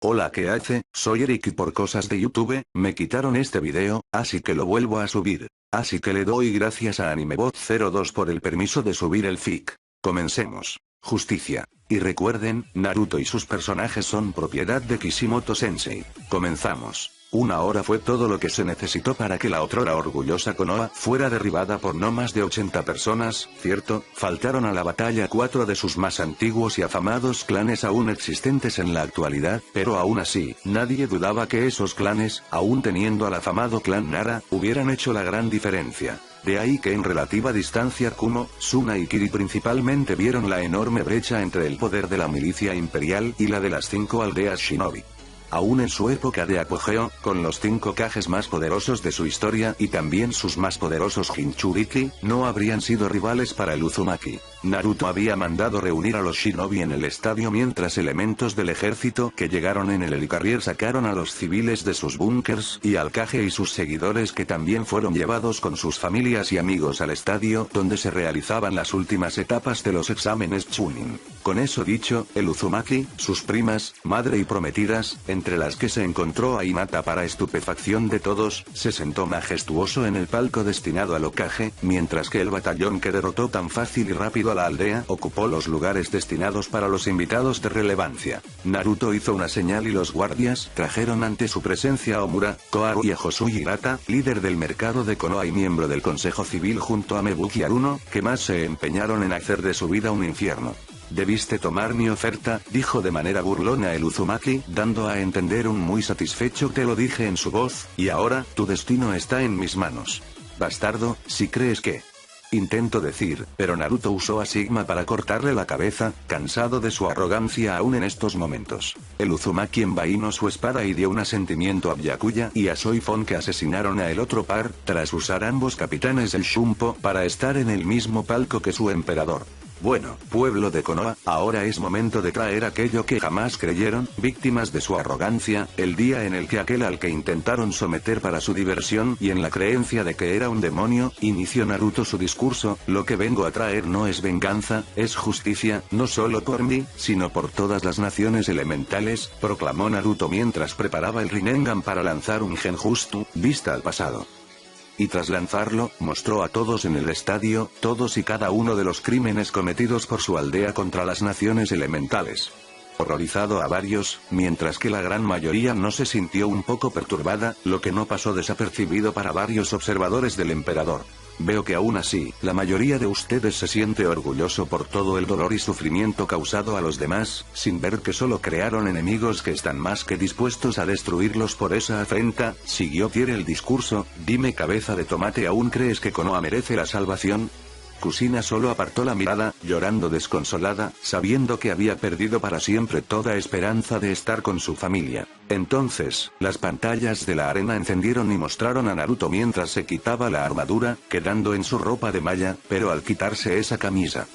Hola, ¿qué hace? Soy Eric y por cosas de YouTube, me quitaron este video, así que lo vuelvo a subir. Así que le doy gracias a AnimeBot02 por el permiso de subir el fic. Comencemos. Justicia. Y recuerden, Naruto y sus personajes son propiedad de Kishimoto Sensei. Comenzamos. Una hora fue todo lo que se necesitó para que la otrora orgullosa Konoha fuera derribada por no más de 80 personas, ¿cierto? Faltaron a la batalla 4 de sus más antiguos y afamados clanes aún existentes en la actualidad, pero aún así, nadie dudaba que esos clanes, aún teniendo al afamado clan Nara, hubieran hecho la gran diferencia. De ahí que en relativa distancia Kumo, Suna y Kiri principalmente vieron la enorme brecha entre el poder de la milicia imperial y la de las 5 aldeas shinobi. Aún en su época de apogeo, con los 5 Kages más poderosos de su historia y también sus más poderosos Jinchuriki, no habrían sido rivales para el Uzumaki. Naruto había mandado reunir a los shinobi en el estadio mientras elementos del ejército que llegaron en el helicarrier sacaron a los civiles de sus búnkers y al Kage y sus seguidores que también fueron llevados con sus familias y amigos al estadio donde se realizaban las últimas etapas de los exámenes Chunin. Con eso dicho, el Uzumaki, sus primas, madre y prometidas, entre las que se encontró a Hinata para estupefacción de todos, se sentó majestuoso en el palco destinado al Hokage, mientras que el batallón que derrotó tan fácil y rápido a la aldea ocupó los lugares destinados para los invitados de relevancia. Naruto hizo una señal y los guardias trajeron ante su presencia a Omura, Koharu y a Josui Hirata, líder del mercado de Konoha y miembro del Consejo Civil junto a Mebuki Aruno, que más se empeñaron en hacer de su vida un infierno. Debiste tomar mi oferta, dijo de manera burlona el Uzumaki, dando a entender un muy satisfecho te lo dije en su voz, y ahora, tu destino está en mis manos. Bastardo, si crees que... Intento decir, pero Naruto usó a Sigma para cortarle la cabeza, cansado de su arrogancia aún en estos momentos. El Uzumaki envainó su espada y dio un asentimiento a Byakuya y a Soifon que asesinaron a el otro par, tras usar ambos capitanes del Shunpo para estar en el mismo palco que su emperador. Bueno, pueblo de Konoha, ahora es momento de traer aquello que jamás creyeron, víctimas de su arrogancia, el día en el que aquel al que intentaron someter para su diversión y en la creencia de que era un demonio, inició Naruto su discurso, lo que vengo a traer no es venganza, es justicia, no solo por mí, sino por todas las naciones elementales, proclamó Naruto mientras preparaba el Rinnegan para lanzar un Genjutsu, vista al pasado. Y tras lanzarlo, mostró a todos en el estadio, todos y cada uno de los crímenes cometidos por su aldea contra las naciones elementales. Horrorizado a varios, mientras que la gran mayoría no se sintió un poco perturbada, lo que no pasó desapercibido para varios observadores del emperador. Veo que aún así, la mayoría de ustedes se siente orgulloso por todo el dolor y sufrimiento causado a los demás, sin ver que solo crearon enemigos que están más que dispuestos a destruirlos por esa afrenta, siguió Kier el discurso, dime cabeza de tomate, ¿aún crees que Konoha merece la salvación? Kusina solo apartó la mirada, llorando desconsolada, sabiendo que había perdido para siempre toda esperanza de estar con su familia. Entonces, las pantallas de la arena encendieron y mostraron a Naruto mientras se quitaba la armadura, quedando en su ropa de malla, pero al quitarse esa camisa.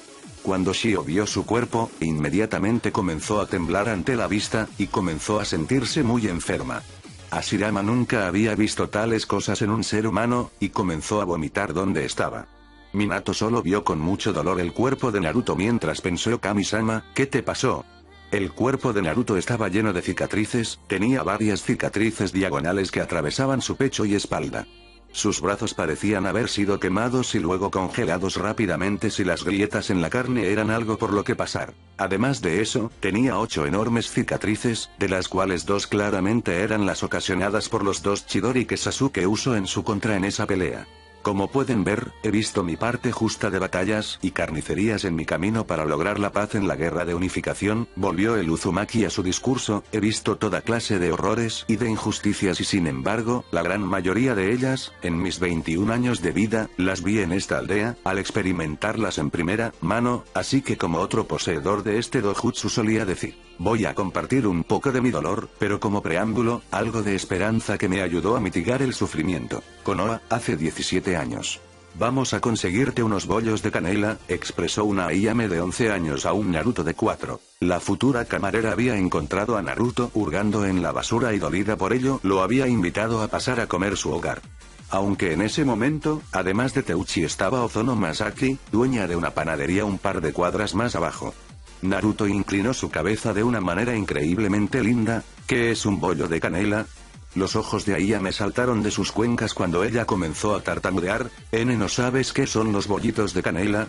Cuando Shio vio su cuerpo, inmediatamente comenzó a temblar ante la vista, y comenzó a sentirse muy enferma. Hashirama nunca había visto tales cosas en un ser humano, y comenzó a vomitar donde estaba. Minato solo vio con mucho dolor el cuerpo de Naruto mientras pensó Kami-sama, ¿qué te pasó? El cuerpo de Naruto estaba lleno de cicatrices, tenía varias cicatrices diagonales que atravesaban su pecho y espalda. Sus brazos parecían haber sido quemados y luego congelados rápidamente si las grietas en la carne eran algo por lo que pasar. Además de eso, tenía 8 enormes cicatrices, de las cuales 2 claramente eran las ocasionadas por los 2 Chidori que Sasuke usó en su contra en esa pelea. Como pueden ver, he visto mi parte justa de batallas y carnicerías en mi camino para lograr la paz en la guerra de unificación, volvió el Uzumaki a su discurso, he visto toda clase de horrores y de injusticias y sin embargo, la gran mayoría de ellas, en mis 21 años de vida, las vi en esta aldea, al experimentarlas en primera mano, así que como otro poseedor de este dojutsu solía decir, voy a compartir un poco de mi dolor, pero como preámbulo, algo de esperanza que me ayudó a mitigar el sufrimiento. Konoha, hace 17 años. Vamos a conseguirte unos bollos de canela, expresó una Ayame de 11 años a un Naruto de 4. La futura camarera había encontrado a Naruto hurgando en la basura y dolida por ello, lo había invitado a pasar a comer su hogar. Aunque en ese momento, además de Teuchi estaba Ozono Masaki, dueña de una panadería un par de cuadras más abajo. Naruto inclinó su cabeza de una manera increíblemente linda, ¿Qué es un bollo de canela? Los ojos de Ayame saltaron de sus cuencas cuando ella comenzó a tartamudear. ¿No sabes qué son los bollitos de canela?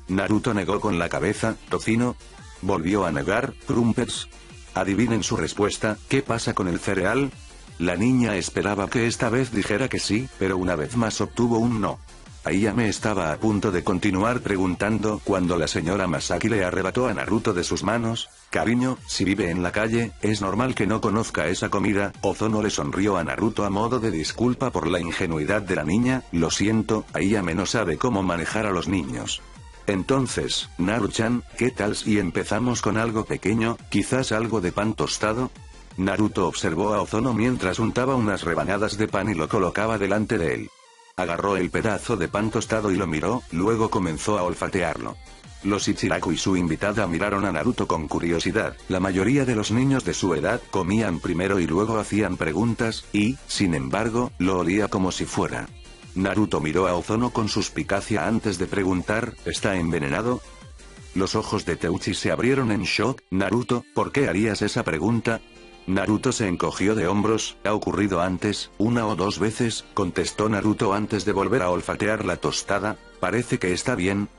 Naruto negó con la cabeza. ¿Tocino? Volvió a negar. ¿Crumpets? Adivinen su respuesta. ¿Qué pasa con el cereal? La niña esperaba que esta vez dijera que sí, pero una vez más obtuvo un no. Ayame estaba a punto de continuar preguntando cuando la señora Masaki le arrebató a Naruto de sus manos. Cariño, si vive en la calle, es normal que no conozca esa comida. Ozono le sonrió a Naruto a modo de disculpa por la ingenuidad de la niña. Lo siento, Ayame no sabe cómo manejar a los niños. Entonces, Naru-chan, ¿qué tal si empezamos con algo pequeño, quizás algo de pan tostado? Naruto observó a Ozono mientras untaba unas rebanadas de pan y lo colocaba delante de él. Agarró el pedazo de pan tostado y lo miró, luego comenzó a olfatearlo. Los Ichiraku y su invitada miraron a Naruto con curiosidad. La mayoría de los niños de su edad comían primero y luego hacían preguntas, y, sin embargo, lo olía como si fuera. Naruto miró a Ozono con suspicacia antes de preguntar, ¿está envenenado? Los ojos de Teuchi se abrieron en shock. Naruto, ¿por qué harías esa pregunta? Naruto se encogió de hombros. ¿Ha ocurrido antes, una o dos veces? Contestó Naruto antes de volver a olfatear la tostada. Parece que está bien.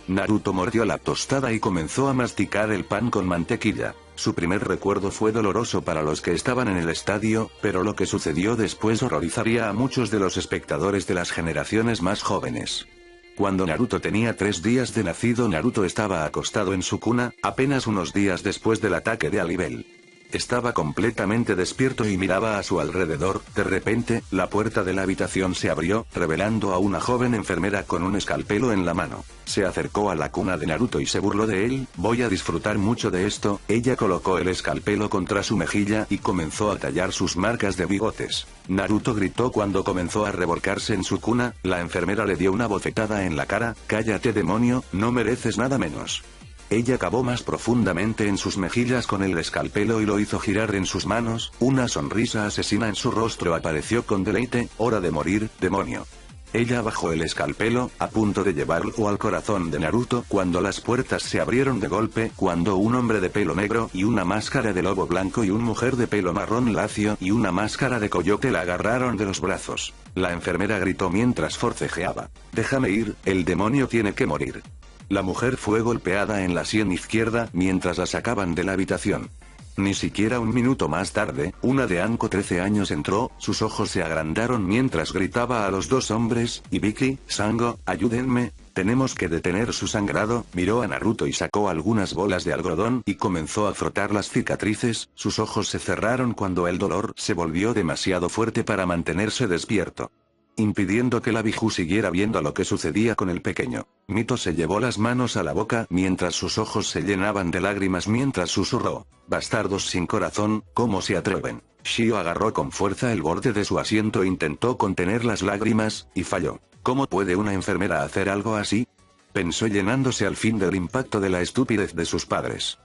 Naruto mordió la tostada y comenzó a masticar el pan con mantequilla. Su primer recuerdo fue doloroso para los que estaban en el estadio, pero lo que sucedió después horrorizaría a muchos de los espectadores de las generaciones más jóvenes. Cuando Naruto tenía 3 días de nacido, Naruto estaba acostado en su cuna, apenas unos días después del ataque de Alibel. Estaba completamente despierto y miraba a su alrededor. De repente, la puerta de la habitación se abrió, revelando a una joven enfermera con un escalpelo en la mano. Se acercó a la cuna de Naruto y se burló de él. Voy a disfrutar mucho de esto. Ella colocó el escalpelo contra su mejilla y comenzó a tallar sus marcas de bigotes. Naruto gritó cuando comenzó a revolcarse en su cuna. La enfermera le dio una bofetada en la cara. Cállate, demonio, no mereces nada menos. Ella cavó más profundamente en sus mejillas con el escalpelo y lo hizo girar en sus manos. Una sonrisa asesina en su rostro apareció con deleite. Hora de morir, demonio. Ella bajó el escalpelo, a punto de llevarlo al corazón de Naruto, cuando las puertas se abrieron de golpe, cuando un hombre de pelo negro y una máscara de lobo blanco y una mujer de pelo marrón lacio y una máscara de coyote la agarraron de los brazos. La enfermera gritó mientras forcejeaba. Déjame ir, el demonio tiene que morir. La mujer fue golpeada en la sien izquierda mientras la sacaban de la habitación. Ni siquiera un minuto más tarde, una de Anko 13 años entró, sus ojos se agrandaron mientras gritaba a los dos hombres, Ibiki, Sango, ayúdenme, tenemos que detener su sangrado. Miró a Naruto y sacó algunas bolas de algodón y comenzó a frotar las cicatrices. Sus ojos se cerraron cuando el dolor se volvió demasiado fuerte para mantenerse despierto, impidiendo que la Biju siguiera viendo lo que sucedía con el pequeño. Mito se llevó las manos a la boca mientras sus ojos se llenaban de lágrimas mientras susurró, bastardos sin corazón, ¿cómo se atreven? Shio agarró con fuerza el borde de su asiento e intentó contener las lágrimas, y falló. ¿Cómo puede una enfermera hacer algo así? Pensó llenándose al fin del impacto de la estupidez de sus padres.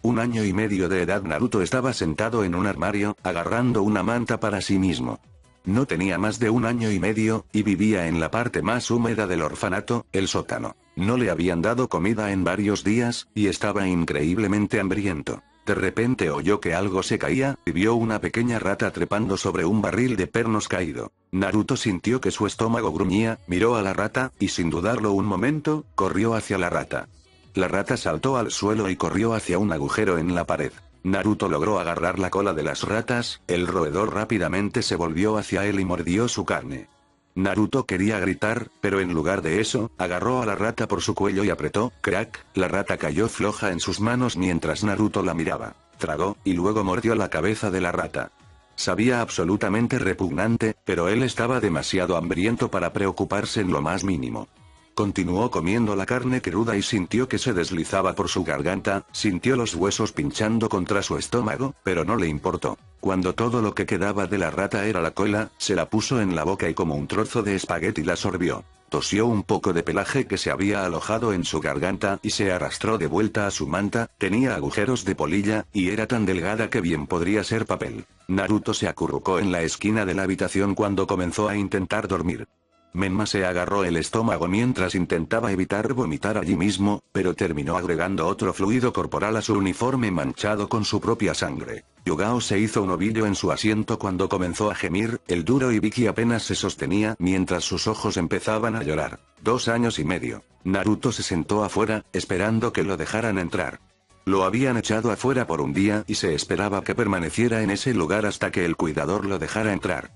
1 año y medio de edad, Naruto estaba sentado en un armario, agarrando una manta para sí mismo. No tenía más de 1 año y medio, y vivía en la parte más húmeda del orfanato, el sótano. No le habían dado comida en varios días, y estaba increíblemente hambriento. De repente oyó que algo se caía, y vio una pequeña rata trepando sobre un barril de pernos caído. Naruto sintió que su estómago gruñía, miró a la rata, y sin dudarlo un momento, corrió hacia la rata. La rata saltó al suelo y corrió hacia un agujero en la pared. Naruto logró agarrar la cola de las ratas, el roedor rápidamente se volvió hacia él y mordió su carne. Naruto quería gritar, pero en lugar de eso, agarró a la rata por su cuello y apretó, crack, la rata cayó floja en sus manos mientras Naruto la miraba. Tragó, y luego mordió la cabeza de la rata. Sabía absolutamente repugnante, pero él estaba demasiado hambriento para preocuparse en lo más mínimo. Continuó comiendo la carne cruda y sintió que se deslizaba por su garganta, sintió los huesos pinchando contra su estómago, pero no le importó. Cuando todo lo que quedaba de la rata era la cola, se la puso en la boca y como un trozo de espagueti la sorbió. Tosió un poco de pelaje que se había alojado en su garganta y se arrastró de vuelta a su manta. Tenía agujeros de polilla, y era tan delgada que bien podría ser papel. Naruto se acurrucó en la esquina de la habitación cuando comenzó a intentar dormir. Menma se agarró el estómago mientras intentaba evitar vomitar allí mismo, pero terminó agregando otro fluido corporal a su uniforme manchado con su propia sangre. Yugao se hizo un ovillo en su asiento cuando comenzó a gemir, el duro Ibiki apenas se sostenía mientras sus ojos empezaban a llorar. 2 años y medio. Naruto se sentó afuera, esperando que lo dejaran entrar. Lo habían echado afuera por un día y se esperaba que permaneciera en ese lugar hasta que el cuidador lo dejara entrar.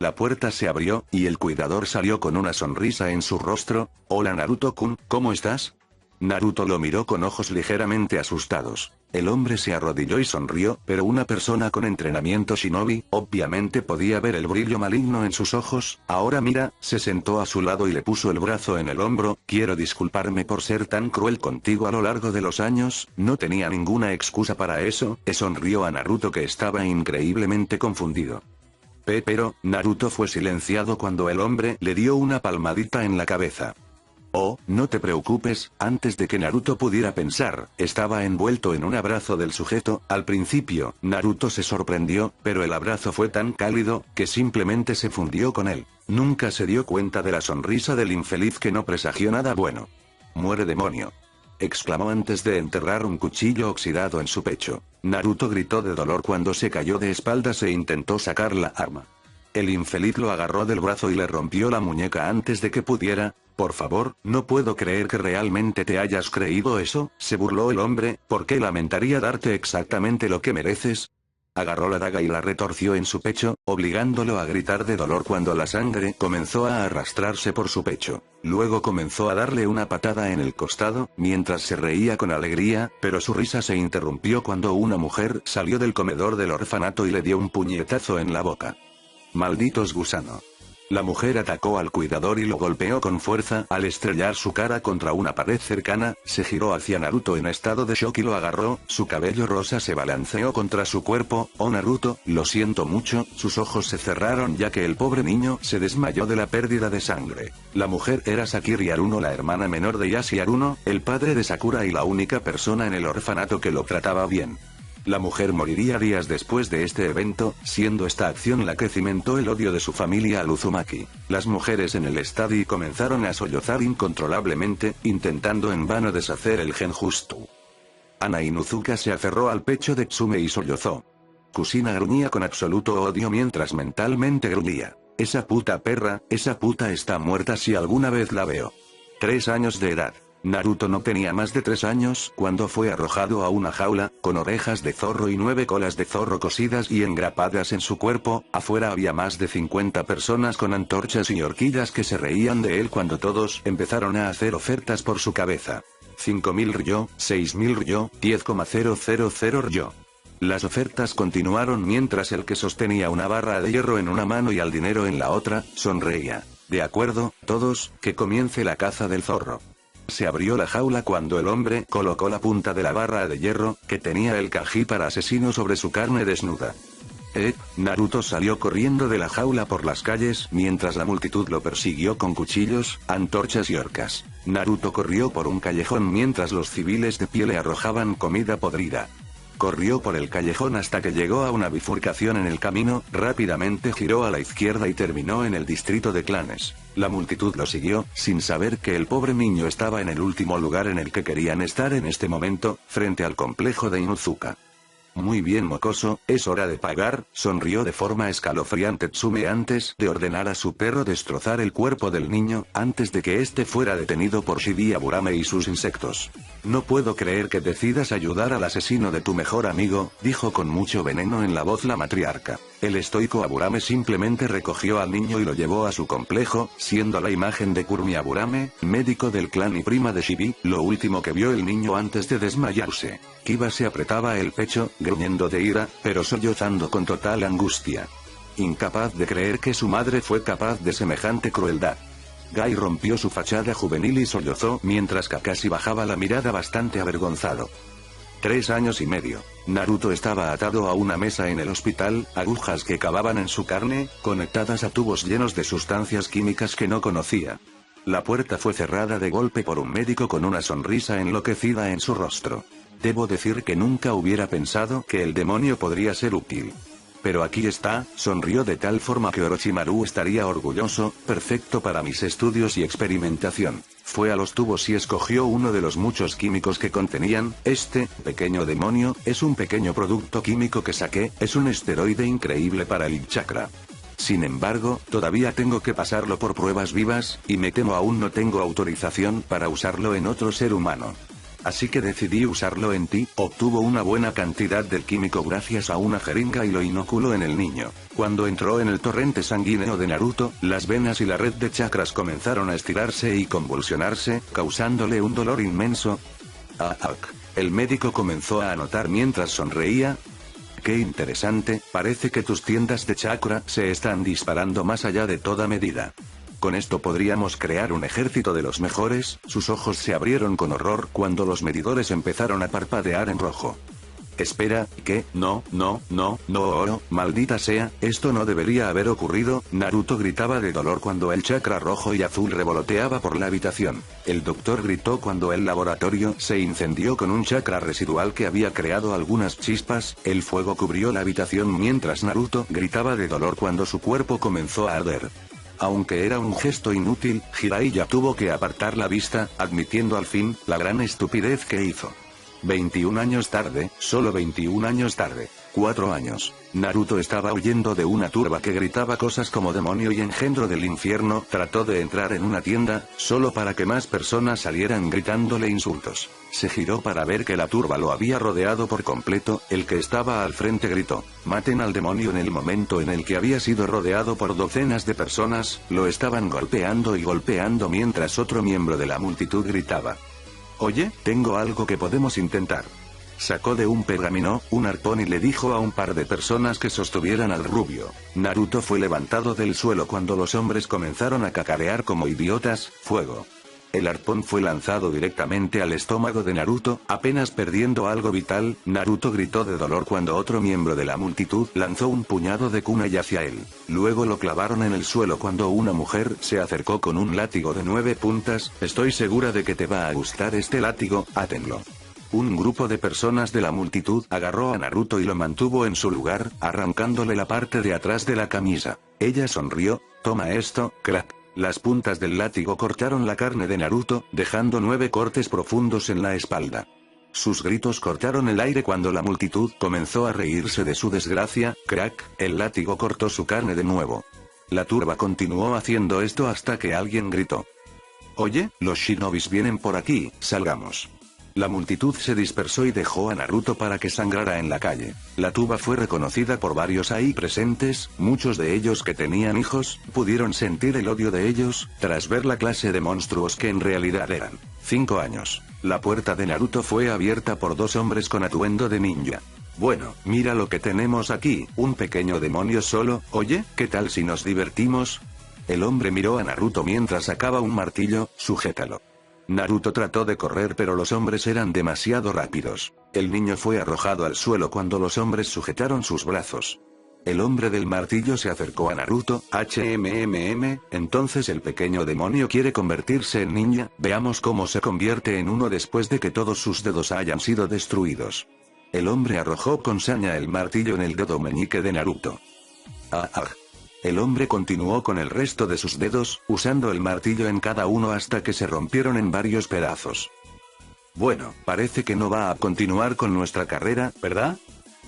La puerta se abrió, y el cuidador salió con una sonrisa en su rostro. «Hola Naruto-kun, ¿cómo estás?» Naruto lo miró con ojos ligeramente asustados. El hombre se arrodilló y sonrió, pero una persona con entrenamiento shinobi, obviamente podía ver el brillo maligno en sus ojos. «Ahora mira», se sentó a su lado y le puso el brazo en el hombro. «Quiero disculparme por ser tan cruel contigo a lo largo de los años, no tenía ninguna excusa para eso», sonrió a Naruto que estaba increíblemente confundido. Pero, Naruto fue silenciado cuando el hombre le dio una palmadita en la cabeza. «Oh, no te preocupes», antes de que Naruto pudiera pensar, estaba envuelto en un abrazo del sujeto. Al principio, Naruto se sorprendió, pero el abrazo fue tan cálido, que simplemente se fundió con él. Nunca se dio cuenta de la sonrisa del infeliz que no presagió nada bueno. «¡Muere demonio!», exclamó antes de enterrar un cuchillo oxidado en su pecho. Naruto gritó de dolor cuando se cayó de espaldas e intentó sacar la arma. El infeliz lo agarró del brazo y le rompió la muñeca antes de que pudiera. «Por favor, no puedo creer que realmente te hayas creído eso», se burló el hombre. «¿Por qué lamentaría darte exactamente lo que mereces?». Agarró la daga y la retorció en su pecho, obligándolo a gritar de dolor cuando la sangre comenzó a arrastrarse por su pecho. Luego comenzó a darle una patada en el costado, mientras se reía con alegría, pero su risa se interrumpió cuando una mujer salió del comedor del orfanato y le dio un puñetazo en la boca. «Malditos gusanos». La mujer atacó al cuidador y lo golpeó con fuerza. Al estrellar su cara contra una pared cercana, se giró hacia Naruto en estado de shock y lo agarró. Su cabello rosa se balanceó contra su cuerpo. «Oh Naruto, lo siento mucho». Sus ojos se cerraron ya que el pobre niño se desmayó de la pérdida de sangre. La mujer era Sakiri Haruno, la hermana menor de Yashi Haruno, el padre de Sakura y la única persona en el orfanato que lo trataba bien. La mujer moriría días después de este evento, siendo esta acción la que cimentó el odio de su familia al Uzumaki. Las mujeres en el estadio comenzaron a sollozar incontrolablemente, intentando en vano deshacer el genjutsu. Ana Inuzuka se aferró al pecho de Tsume y sollozó. Kusina gruñía con absoluto odio mientras mentalmente gruñía. «Esa puta perra, esa puta está muerta si alguna vez la veo». 3 años de edad. Naruto no tenía más de 3 años cuando fue arrojado a una jaula, con orejas de zorro y 9 colas de zorro cosidas y engrapadas en su cuerpo. Afuera había más de 50 personas con antorchas y horquillas que se reían de él cuando todos empezaron a hacer ofertas por su cabeza. 5.000 ryo, 6.000 ryo, 10,000 ryo. Las ofertas continuaron mientras el que sostenía una barra de hierro en una mano y al dinero en la otra, sonreía. «De acuerdo, todos, que comience la caza del zorro». Se abrió la jaula cuando el hombre colocó la punta de la barra de hierro, que tenía el kanji para asesino sobre su carne desnuda. Naruto salió corriendo de la jaula por las calles mientras la multitud lo persiguió con cuchillos, antorchas y horcas. Naruto corrió por un callejón mientras los civiles de pie le arrojaban comida podrida. Corrió por el callejón hasta que llegó a una bifurcación en el camino, rápidamente giró a la izquierda y terminó en el distrito de clanes. La multitud lo siguió, sin saber que el pobre niño estaba en el último lugar en el que querían estar en este momento, frente al complejo de Inuzuka. «Muy bien mocoso, es hora de pagar», sonrió de forma escalofriante Tsume antes de ordenar a su perro destrozar el cuerpo del niño, antes de que este fuera detenido por Shibuya y sus insectos. «No puedo creer que decidas ayudar al asesino de tu mejor amigo», dijo con mucho veneno en la voz la matriarca. El estoico Aburame simplemente recogió al niño y lo llevó a su complejo, siendo la imagen de Kurumi Aburame, médico del clan y prima de Shibi, lo último que vio el niño antes de desmayarse. Kiba se apretaba el pecho, gruñendo de ira, pero sollozando con total angustia. Incapaz de creer que su madre fue capaz de semejante crueldad. Gai rompió su fachada juvenil y sollozó mientras Kakashi bajaba la mirada bastante avergonzado. 3 años y medio. Naruto estaba atado a una mesa en el hospital, agujas que cavaban en su carne, conectadas a tubos llenos de sustancias químicas que no conocía. La puerta fue cerrada de golpe por un médico con una sonrisa enloquecida en su rostro. Debo decir que nunca hubiera pensado que el demonio podría ser útil. Pero aquí está, sonrió de tal forma que Orochimaru estaría orgulloso, perfecto para mis estudios y experimentación. Fue a los tubos y escogió uno de los muchos químicos que contenían. Este pequeño demonio es un pequeño producto químico que saqué, es un esteroide increíble para el chakra. Sin embargo, todavía tengo que pasarlo por pruebas vivas, y me temo aún no tengo autorización para usarlo en otro ser humano. Así que decidí usarlo en ti. Obtuvo una buena cantidad del químico gracias a una jeringa y lo inoculó en el niño. Cuando entró en el torrente sanguíneo de Naruto, las venas y la red de chakras comenzaron a estirarse y convulsionarse, causándole un dolor inmenso. El médico comenzó a anotar mientras sonreía. Qué interesante, parece que tus tiendas de chakra se están disparando más allá de toda medida. Con esto podríamos crear un ejército de los mejores. Sus ojos se abrieron con horror cuando los medidores empezaron a parpadear en rojo. Espera, ¿qué? No, maldita sea, esto no debería haber ocurrido. Naruto gritaba de dolor cuando el chakra rojo y azul revoloteaba por la habitación. El doctor gritó cuando el laboratorio se incendió con un chakra residual que había creado algunas chispas. El fuego cubrió la habitación mientras Naruto gritaba de dolor cuando su cuerpo comenzó a arder. Aunque era un gesto inútil, Jiraiya tuvo que apartar la vista, admitiendo al fin la gran estupidez que hizo. 21 años tarde, solo 21 años tarde. 4 años. Naruto estaba huyendo de una turba que gritaba cosas como demonio y engendro del infierno. Trató de entrar en una tienda, solo para que más personas salieran gritándole insultos. Se giró para ver que la turba lo había rodeado por completo. El que estaba al frente gritó: «Maten al demonio». En el momento en el que había sido rodeado por docenas de personas, lo estaban golpeando y golpeando mientras otro miembro de la multitud gritaba: «Oye, tengo algo que podemos intentar». Sacó de un pergamino un arpón y le dijo a un par de personas que sostuvieran al rubio. Naruto fue levantado del suelo cuando los hombres comenzaron a cacarear como idiotas. Fuego. El arpón fue lanzado directamente al estómago de Naruto, apenas perdiendo algo vital. Naruto gritó de dolor cuando otro miembro de la multitud lanzó un puñado de kunai hacia él. Luego lo clavaron en el suelo cuando una mujer se acercó con un látigo de 9 puntas. «Estoy segura de que te va a gustar este látigo, átenlo». Un grupo de personas de la multitud agarró a Naruto y lo mantuvo en su lugar, arrancándole la parte de atrás de la camisa. Ella sonrió: «Toma esto, crack». Las puntas del látigo cortaron la carne de Naruto, dejando 9 cortes profundos en la espalda. Sus gritos cortaron el aire cuando la multitud comenzó a reírse de su desgracia. Crack, el látigo cortó su carne de nuevo. La turba continuó haciendo esto hasta que alguien gritó: «Oye, los shinobis vienen por aquí, salgamos». La multitud se dispersó y dejó a Naruto para que sangrara en la calle. La tuba fue reconocida por varios ahí presentes, muchos de ellos que tenían hijos, pudieron sentir el odio de ellos, tras ver la clase de monstruos que en realidad eran. 5 años. La puerta de Naruto fue abierta por 2 hombres con atuendo de ninja. «Bueno, mira lo que tenemos aquí, un pequeño demonio solo. Oye, ¿qué tal si nos divertimos?» El hombre miró a Naruto mientras sacaba un martillo. «Sujétalo». Naruto trató de correr pero los hombres eran demasiado rápidos. El niño fue arrojado al suelo cuando los hombres sujetaron sus brazos. El hombre del martillo se acercó a Naruto. Entonces el pequeño demonio quiere convertirse en ninja. Veamos cómo se convierte en uno después de que todos sus dedos hayan sido destruidos. El hombre arrojó con saña el martillo en el dedo meñique de Naruto. El hombre continuó con el resto de sus dedos, usando el martillo en cada uno hasta que se rompieron en varios pedazos. «Bueno, parece que no va a continuar con nuestra carrera, ¿verdad?»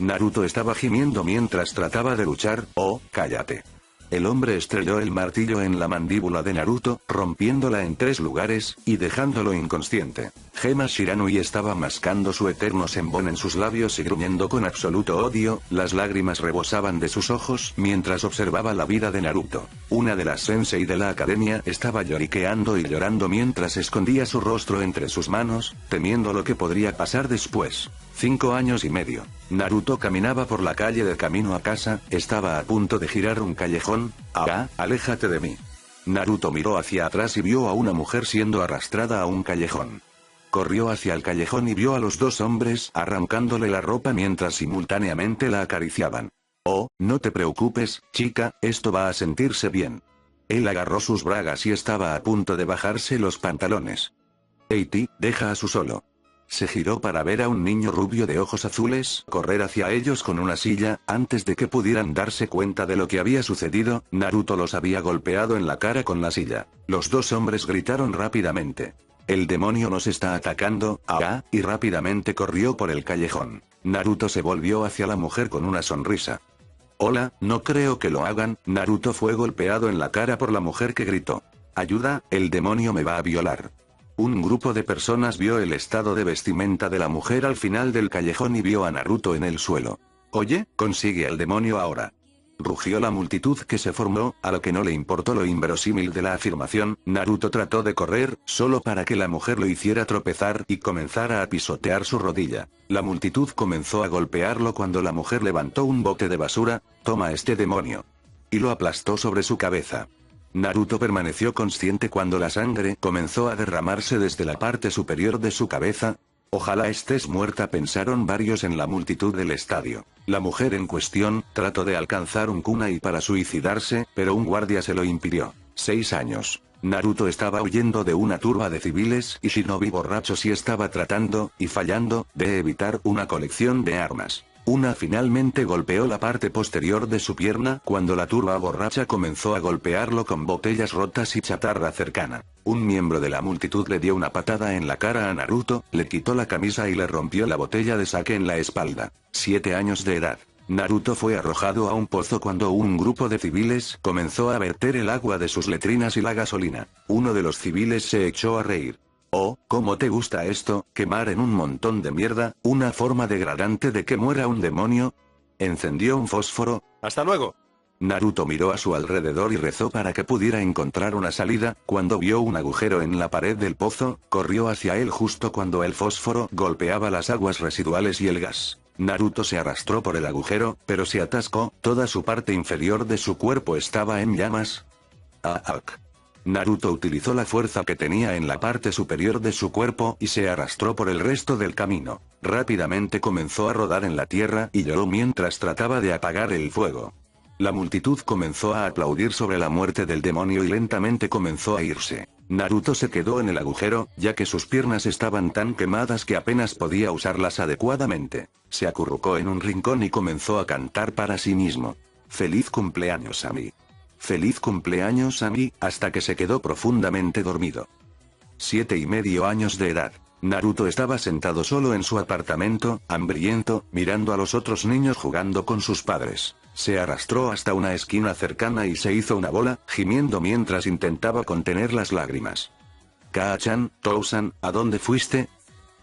Naruto estaba gimiendo mientras trataba de luchar. «Oh, cállate». El hombre estrelló el martillo en la mandíbula de Naruto, rompiéndola en 3 lugares, y dejándolo inconsciente. Gema Shiranui estaba mascando su eterno senbon en sus labios y gruñendo con absoluto odio. Las lágrimas rebosaban de sus ojos mientras observaba la vida de Naruto. Una de las sensei de la academia estaba lloriqueando y llorando mientras escondía su rostro entre sus manos, temiendo lo que podría pasar después. 5 años y medio. Naruto caminaba por la calle de camino a casa, estaba a punto de girar un callejón. «Aléjate de mí». Naruto miró hacia atrás y vio a una mujer siendo arrastrada a un callejón. Corrió hacia el callejón y vio a los 2 hombres arrancándole la ropa mientras simultáneamente la acariciaban. «Oh, no te preocupes, chica, esto va a sentirse bien». Él agarró sus bragas y estaba a punto de bajarse los pantalones. «Eiti, deja a su solo». Se giró para ver a un niño rubio de ojos azules correr hacia ellos con una silla. Antes de que pudieran darse cuenta de lo que había sucedido, Naruto los había golpeado en la cara con la silla. Los dos hombres gritaron rápidamente: «El demonio nos está atacando», y rápidamente corrió por el callejón. Naruto se volvió hacia la mujer con una sonrisa. «Hola, no creo que lo hagan». Naruto fue golpeado en la cara por la mujer que gritó: «Ayuda, el demonio me va a violar». Un grupo de personas vio el estado de vestimenta de la mujer al final del callejón y vio a Naruto en el suelo. «Oye, consigue al demonio ahora», rugió la multitud que se formó. A lo que no le importó lo inverosímil de la afirmación. Naruto trató de correr, solo para que la mujer lo hiciera tropezar y comenzara a pisotear su rodilla. La multitud comenzó a golpearlo cuando la mujer levantó un bote de basura. «Toma este demonio», y lo aplastó sobre su cabeza. Naruto permaneció consciente cuando la sangre comenzó a derramarse desde la parte superior de su cabeza. «Ojalá estés muerta», pensaron varios en la multitud del estadio. La mujer en cuestión trató de alcanzar un kunai para suicidarse, pero un guardia se lo impidió. 6 años. Naruto estaba huyendo de una turba de civiles y shinobi borrachos y estaba tratando, y fallando, de evitar una colección de armas. Una finalmente golpeó la parte posterior de su pierna cuando la turba borracha comenzó a golpearlo con botellas rotas y chatarra cercana. Un miembro de la multitud le dio una patada en la cara a Naruto, le quitó la camisa y le rompió la botella de sake en la espalda. 7 años de edad. Naruto fue arrojado a un pozo cuando un grupo de civiles comenzó a verter el agua de sus letrinas y la gasolina. Uno de los civiles se echó a reír. «Oh, ¿cómo te gusta esto? Quemar en un montón de mierda, una forma degradante de que muera un demonio». Encendió un fósforo. ¡Hasta luego! Naruto miró a su alrededor y rezó para que pudiera encontrar una salida. Cuando vio un agujero en la pared del pozo, corrió hacia él justo cuando el fósforo golpeaba las aguas residuales y el gas. Naruto se arrastró por el agujero, pero se atascó. Toda su parte inferior de su cuerpo estaba en llamas. Naruto utilizó la fuerza que tenía en la parte superior de su cuerpo y se arrastró por el resto del camino. Rápidamente comenzó a rodar en la tierra y lloró mientras trataba de apagar el fuego. La multitud comenzó a aplaudir sobre la muerte del demonio y lentamente comenzó a irse. Naruto se quedó en el agujero, ya que sus piernas estaban tan quemadas que apenas podía usarlas adecuadamente. Se acurrucó en un rincón y comenzó a cantar para sí mismo: «Feliz cumpleaños a mí. Feliz cumpleaños a mí», hasta que se quedó profundamente dormido. 7,5 años de edad. Naruto estaba sentado solo en su apartamento, hambriento, mirando a los otros niños jugando con sus padres. Se arrastró hasta una esquina cercana y se hizo una bola, gimiendo mientras intentaba contener las lágrimas. «Kaa-chan, Tou-san, ¿a dónde fuiste?».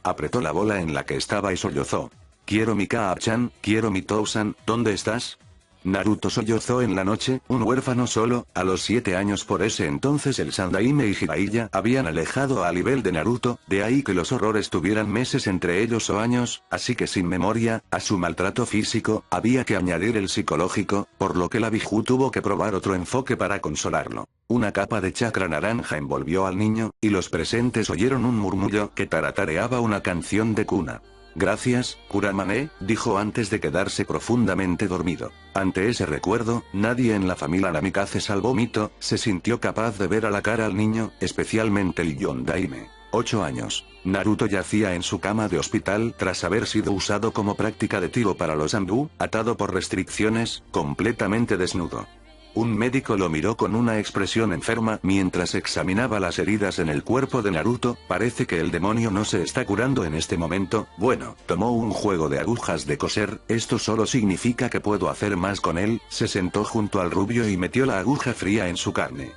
Apretó la bola en la que estaba y sollozó. «Quiero mi Kaa-chan, quiero mi Tou-san, ¿dónde estás?». Naruto sollozó en la noche, un huérfano solo, a los 7 años. Por ese entonces el Sandaime y Jiraiya habían alejado a nivel de Naruto, de ahí que los horrores tuvieran meses entre ellos o años, así que sin memoria, a su maltrato físico, había que añadir el psicológico, por lo que la Biju tuvo que probar otro enfoque para consolarlo. Una capa de chakra naranja envolvió al niño, y los presentes oyeron un murmullo que taratareaba una canción de cuna. «Gracias, Kuramane», dijo antes de quedarse profundamente dormido. Ante ese recuerdo, nadie en la familia Namikaze salvo Mito, se sintió capaz de ver a la cara al niño, especialmente el Yondaime. 8 años. Naruto yacía en su cama de hospital tras haber sido usado como práctica de tiro para los Anbu, atado por restricciones, completamente desnudo. Un médico lo miró con una expresión enferma mientras examinaba las heridas en el cuerpo de Naruto. «Parece que el demonio no se está curando en este momento». Bueno, tomó un juego de agujas de coser, «esto solo significa que puedo hacer más con él». Se sentó junto al rubio y metió la aguja fría en su carne.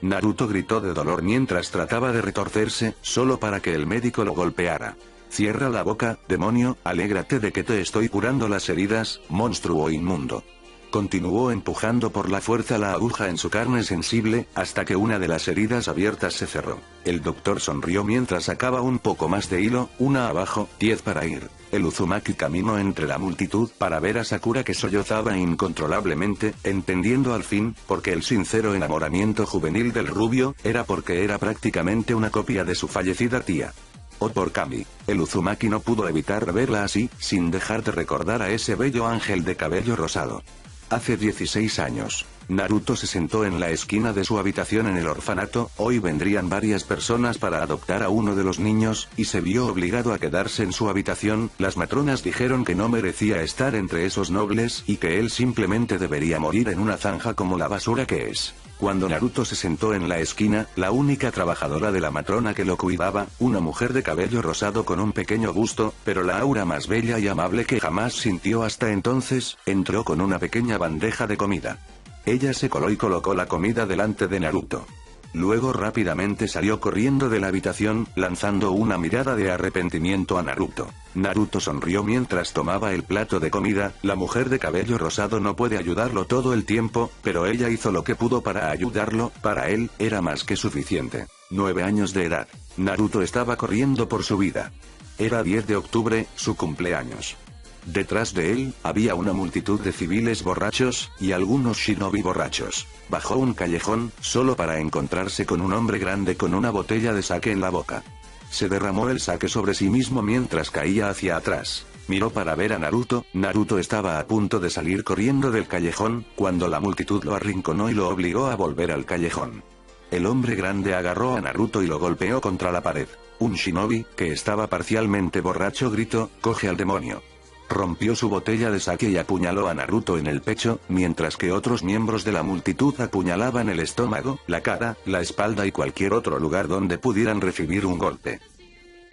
Naruto gritó de dolor mientras trataba de retorcerse, solo para que el médico lo golpeara. «Cierra la boca, demonio, alégrate de que te estoy curando las heridas, monstruo inmundo». Continuó empujando por la fuerza la aguja en su carne sensible, hasta que una de las heridas abiertas se cerró. El doctor sonrió mientras sacaba un poco más de hilo. «Una abajo, 10 para ir». El Uzumaki caminó entre la multitud para ver a Sakura, que sollozaba incontrolablemente, entendiendo al fin, porque el sincero enamoramiento juvenil del rubio, era porque era prácticamente una copia de su fallecida tía. «Oh por Kami». El Uzumaki no pudo evitar verla así, sin dejar de recordar a ese bello ángel de cabello rosado. Hace 16 años. Naruto se sentó en la esquina de su habitación en el orfanato, hoy vendrían varias personas para adoptar a uno de los niños, y se vio obligado a quedarse en su habitación. Las matronas dijeron que no merecía estar entre esos nobles y que él simplemente debería morir en una zanja como la basura que es. Cuando Naruto se sentó en la esquina, la única trabajadora de la matrona que lo cuidaba, una mujer de cabello rosado con un pequeño busto, pero la aura más bella y amable que jamás sintió hasta entonces, entró con una pequeña bandeja de comida. Ella se coló y colocó la comida delante de Naruto. Luego rápidamente salió corriendo de la habitación, lanzando una mirada de arrepentimiento a Naruto. Naruto sonrió mientras tomaba el plato de comida. La mujer de cabello rosado no puede ayudarlo todo el tiempo, pero ella hizo lo que pudo para ayudarlo. Para él, era más que suficiente. 9 años de edad. Naruto estaba corriendo por su vida. Era 10 de octubre, su cumpleaños. Detrás de él, había una multitud de civiles borrachos, y algunos shinobi borrachos. Bajó un callejón, solo para encontrarse con un hombre grande con una botella de sake en la boca. Se derramó el sake sobre sí mismo mientras caía hacia atrás. Miró para ver a Naruto. Naruto estaba a punto de salir corriendo del callejón, cuando la multitud lo arrinconó y lo obligó a volver al callejón. El hombre grande agarró a Naruto y lo golpeó contra la pared. Un shinobi, que estaba parcialmente borracho, gritó: «¡Coge al demonio!». Rompió su botella de sake y apuñaló a Naruto en el pecho, mientras que otros miembros de la multitud apuñalaban el estómago, la cara, la espalda y cualquier otro lugar donde pudieran recibir un golpe.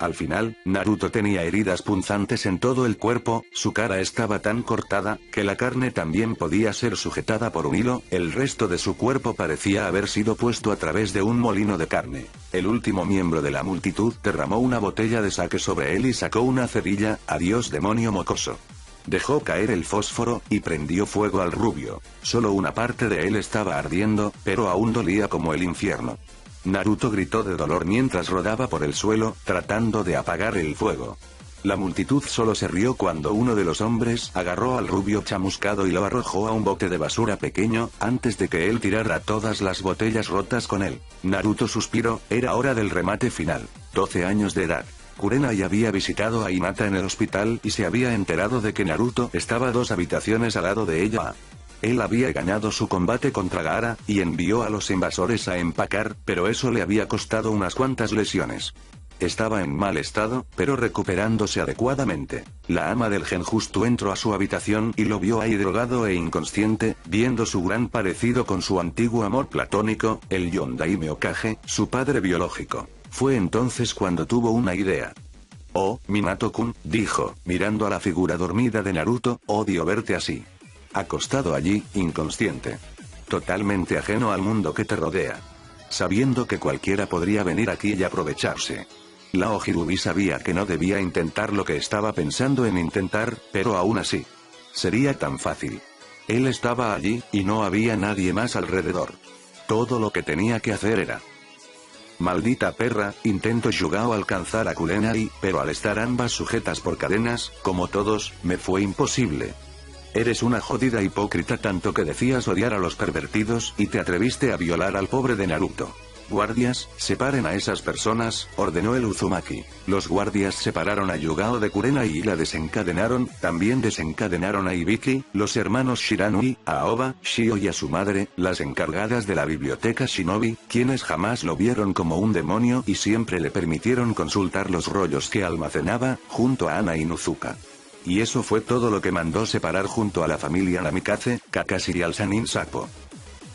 Al final, Naruto tenía heridas punzantes en todo el cuerpo, su cara estaba tan cortada, que la carne también podía ser sujetada por un hilo, el resto de su cuerpo parecía haber sido puesto a través de un molino de carne. El último miembro de la multitud derramó una botella de sake sobre él y sacó una cerilla. «Adiós, demonio mocoso». Dejó caer el fósforo, y prendió fuego al rubio. Solo una parte de él estaba ardiendo, pero aún dolía como el infierno. Naruto gritó de dolor mientras rodaba por el suelo, tratando de apagar el fuego. La multitud solo se rió cuando uno de los hombres agarró al rubio chamuscado y lo arrojó a un bote de basura pequeño, antes de que él tirara todas las botellas rotas con él. Naruto suspiró, era hora del remate final. 12 años de edad. Kurenai había visitado a Hinata en el hospital y se había enterado de que Naruto estaba 2 habitaciones al lado de ella. Él había ganado su combate contra Gaara, y envió a los invasores a empacar, pero eso le había costado unas cuantas lesiones. Estaba en mal estado, pero recuperándose adecuadamente. La ama del Genjutsu entró a su habitación y lo vio ahí drogado e inconsciente, viendo su gran parecido con su antiguo amor platónico, el Yondaime Hokage, su padre biológico. Fue entonces cuando tuvo una idea. «Oh, Minato-kun», dijo, mirando a la figura dormida de Naruto, «odio verte así. Acostado allí, inconsciente. Totalmente ajeno al mundo que te rodea. Sabiendo que cualquiera podría venir aquí y aprovecharse». Lao Hirubi sabía que no debía intentar lo que estaba pensando en intentar, pero aún así. Sería tan fácil. Él estaba allí, y no había nadie más alrededor. Todo lo que tenía que hacer era... «Maldita perra», intentó Yugao alcanzar a Kurenai, pero al estar ambas sujetas por cadenas, como todos, me fue imposible. «Eres una jodida hipócrita, tanto que decías odiar a los pervertidos y te atreviste a violar al pobre de Naruto». «Guardias, separen a esas personas», ordenó el Uzumaki. Los guardias separaron a Yugao de Kurenai y la desencadenaron. También desencadenaron a Ibiki, los hermanos Shiranui, a Aoba, Shio y a su madre, las encargadas de la biblioteca Shinobi, quienes jamás lo vieron como un demonio y siempre le permitieron consultar los rollos que almacenaba, junto a Ana Inuzuka. Y eso fue todo lo que mandó separar junto a la familia Namikaze, Kakashi y al Sannin Sapo.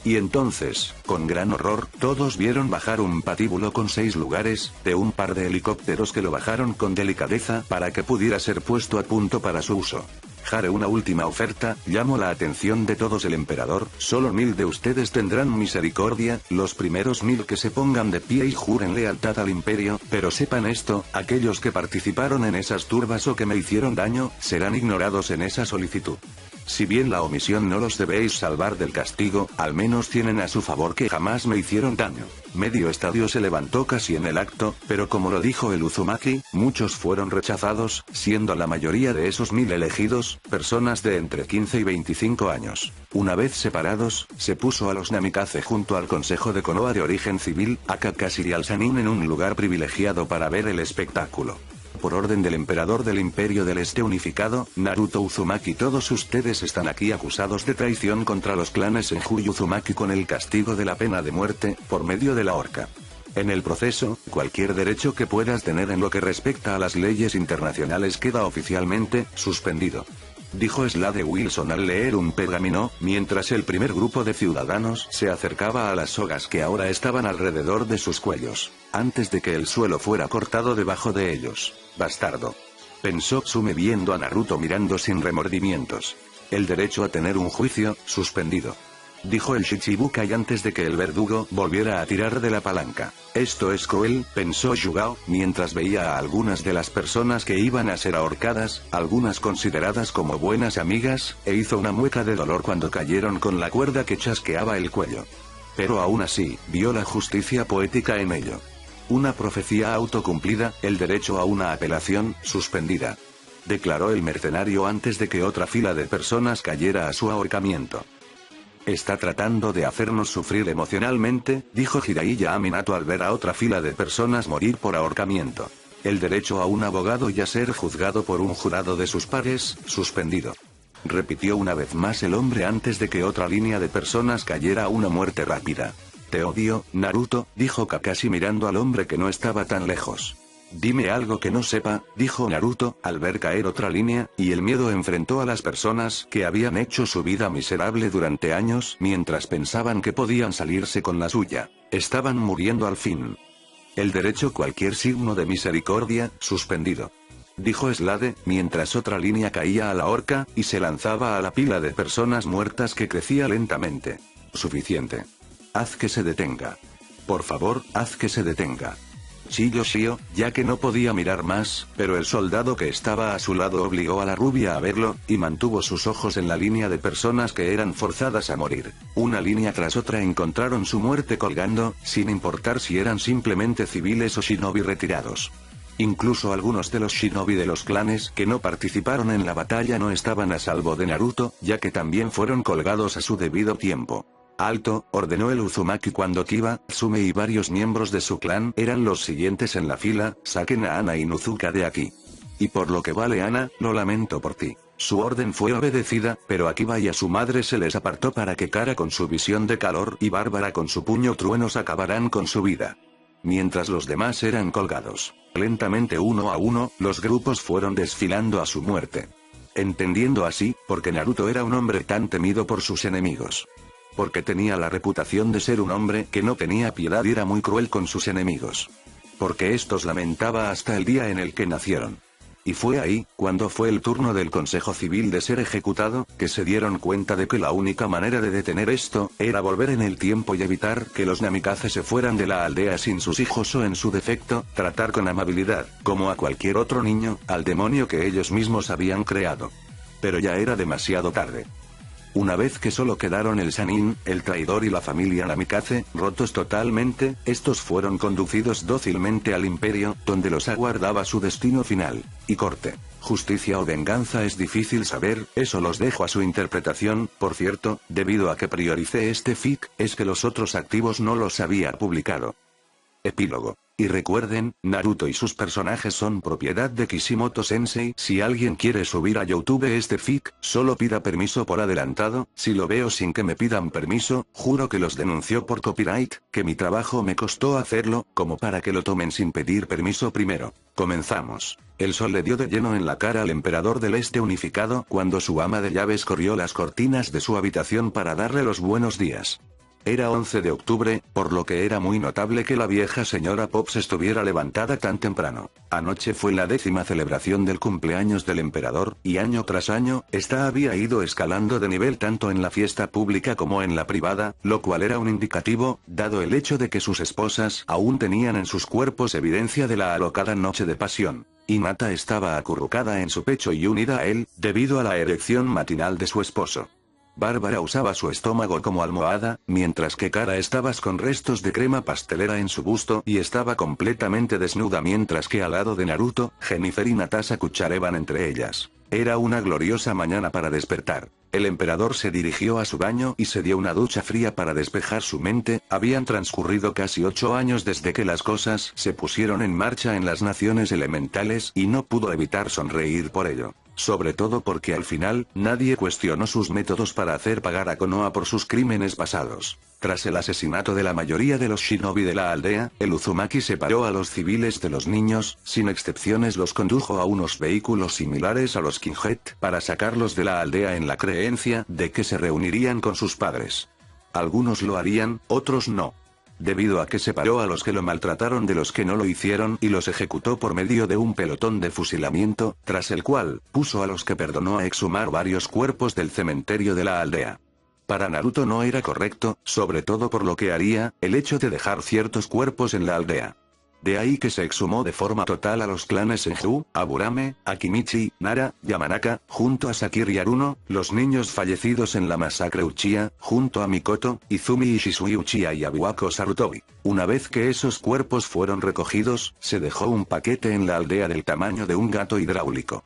Y entonces, con gran horror, todos vieron bajar un patíbulo con 6 lugares, de un par de helicópteros que lo bajaron con delicadeza para que pudiera ser puesto a punto para su uso. Haré una última oferta, llamo la atención de todos el emperador, solo 1000 de ustedes tendrán misericordia, los primeros 1000 que se pongan de pie y juren lealtad al imperio, pero sepan esto, aquellos que participaron en esas turbas o que me hicieron daño, serán ignorados en esa solicitud. Si bien la omisión no los debéis salvar del castigo, al menos tienen a su favor que jamás me hicieron daño. Medio estadio se levantó casi en el acto, pero como lo dijo el Uzumaki, muchos fueron rechazados, siendo la mayoría de esos 1000 elegidos, personas de entre 15 y 25 años. Una vez separados, se puso a los Namikaze junto al consejo de Konoha de origen civil, a Kakashi y al Sannin en un lugar privilegiado para ver el espectáculo. Por orden del emperador del Imperio del Este unificado, Naruto Uzumaki, todos ustedes están aquí acusados de traición contra los clanes Senju y Uzumaki con el castigo de la pena de muerte, por medio de la horca. En el proceso, cualquier derecho que puedas tener en lo que respecta a las leyes internacionales queda oficialmente suspendido. Dijo Slade Wilson al leer un pergamino, mientras el primer grupo de ciudadanos se acercaba a las sogas que ahora estaban alrededor de sus cuellos, antes de que el suelo fuera cortado debajo de ellos. Bastardo. Pensó Tsume viendo a Naruto mirando sin remordimientos. El derecho a tener un juicio, suspendido. Dijo el Shichibukai antes de que el verdugo volviera a tirar de la palanca. Esto es cruel, pensó Yugao, mientras veía a algunas de las personas que iban a ser ahorcadas, algunas consideradas como buenas amigas, e hizo una mueca de dolor cuando cayeron con la cuerda que chasqueaba el cuello. Pero aún así, vio la justicia poética en ello. Una profecía autocumplida, el derecho a una apelación, suspendida. Declaró el mercenario antes de que otra fila de personas cayera a su ahorcamiento. Está tratando de hacernos sufrir emocionalmente, dijo Jiraiya a Minato al ver a otra fila de personas morir por ahorcamiento. El derecho a un abogado y a ser juzgado por un jurado de sus pares, suspendido. Repitió una vez más el hombre antes de que otra línea de personas cayera a una muerte rápida. Te odio, Naruto, dijo Kakashi mirando al hombre que no estaba tan lejos. Dime algo que no sepa, dijo Naruto, al ver caer otra línea, y el miedo enfrentó a las personas que habían hecho su vida miserable durante años mientras pensaban que podían salirse con la suya. Estaban muriendo al fin. El derecho cualquier signo de misericordia, suspendido. Dijo Slade, mientras otra línea caía a la horca, y se lanzaba a la pila de personas muertas que crecía lentamente. Suficiente. Haz que se detenga. Por favor, haz que se detenga. Chilló Shio, ya que no podía mirar más, pero el soldado que estaba a su lado obligó a la rubia a verlo, y mantuvo sus ojos en la línea de personas que eran forzadas a morir. Una línea tras otra encontraron su muerte colgando, sin importar si eran simplemente civiles o shinobi retirados. Incluso algunos de los shinobi de los clanes que no participaron en la batalla no estaban a salvo de Naruto, ya que también fueron colgados a su debido tiempo. Alto, ordenó el Uzumaki cuando Kiba, Tsume y varios miembros de su clan eran los siguientes en la fila, saquen a Ana Inuzuka de aquí. Y por lo que vale Ana, lo lamento por ti. Su orden fue obedecida, pero a Kiba y a su madre se les apartó para que Kara con su visión de calor y Bárbara con su puño truenos acabarán con su vida. Mientras los demás eran colgados. Lentamente uno a uno, los grupos fueron desfilando a su muerte. Entendiendo así, porque Naruto era un hombre tan temido por sus enemigos. Porque tenía la reputación de ser un hombre que no tenía piedad y era muy cruel con sus enemigos. Porque estos lamentaba hasta el día en el que nacieron. Y fue ahí, cuando fue el turno del Consejo Civil de ser ejecutado, que se dieron cuenta de que la única manera de detener esto, era volver en el tiempo y evitar que los Namikaze se fueran de la aldea sin sus hijos o en su defecto, tratar con amabilidad, como a cualquier otro niño, al demonio que ellos mismos habían creado. Pero ya era demasiado tarde. Una vez que solo quedaron el Sannin, el traidor y la familia Namikaze, rotos totalmente, estos fueron conducidos dócilmente al imperio, donde los aguardaba su destino final. Y corte. Justicia o venganza es difícil saber, eso los dejo a su interpretación, por cierto, debido a que prioricé este fic, es que los otros activos no los había publicado. Epílogo. Y recuerden, Naruto y sus personajes son propiedad de Kishimoto Sensei. Si alguien quiere subir a YouTube este fic, solo pida permiso por adelantado. Si lo veo sin que me pidan permiso, juro que los denuncio por copyright, que mi trabajo me costó hacerlo, como para que lo tomen sin pedir permiso primero. Comenzamos. El sol le dio de lleno en la cara al emperador del Este unificado cuando su ama de llaves corrió las cortinas de su habitación para darle los buenos días. Era 11 de octubre, por lo que era muy notable que la vieja señora Pops estuviera levantada tan temprano. Anoche fue la 10ª celebración del cumpleaños del emperador, y año tras año, esta había ido escalando de nivel tanto en la fiesta pública como en la privada, lo cual era un indicativo, dado el hecho de que sus esposas aún tenían en sus cuerpos evidencia de la alocada noche de pasión. Hinata estaba acurrucada en su pecho y unida a él, debido a la erección matinal de su esposo. Bárbara usaba su estómago como almohada, mientras que Kara estaba con restos de crema pastelera en su busto y estaba completamente desnuda mientras que al lado de Naruto, Jennifer y Natasha cuchareaban entre ellas. Era una gloriosa mañana para despertar. El emperador se dirigió a su baño y se dio una ducha fría para despejar su mente. Habían transcurrido casi 8 años desde que las cosas se pusieron en marcha en las naciones elementales y no pudo evitar sonreír por ello. Sobre todo porque al final, nadie cuestionó sus métodos para hacer pagar a Konoha por sus crímenes pasados. Tras el asesinato de la mayoría de los shinobi de la aldea, el Uzumaki separó a los civiles de los niños, sin excepciones los condujo a unos vehículos similares a los Kinjet, para sacarlos de la aldea en la creencia de que se reunirían con sus padres. Algunos lo harían, otros no. Debido a que separó a los que lo maltrataron de los que no lo hicieron y los ejecutó por medio de un pelotón de fusilamiento, tras el cual, puso a los que perdonó a exhumar varios cuerpos del cementerio de la aldea. Para Naruto no era correcto, sobre todo por lo que haría, el hecho de dejar ciertos cuerpos en la aldea. De ahí que se exhumó de forma total a los clanes Senju, Aburame, Akimichi, Nara, Yamanaka, junto a Sakiri y Aruno, los niños fallecidos en la masacre Uchiha, junto a Mikoto, Izumi y Shisui Uchiha y Abuako Sarutobi. Una vez que esos cuerpos fueron recogidos, se dejó un paquete en la aldea del tamaño de un gato hidráulico.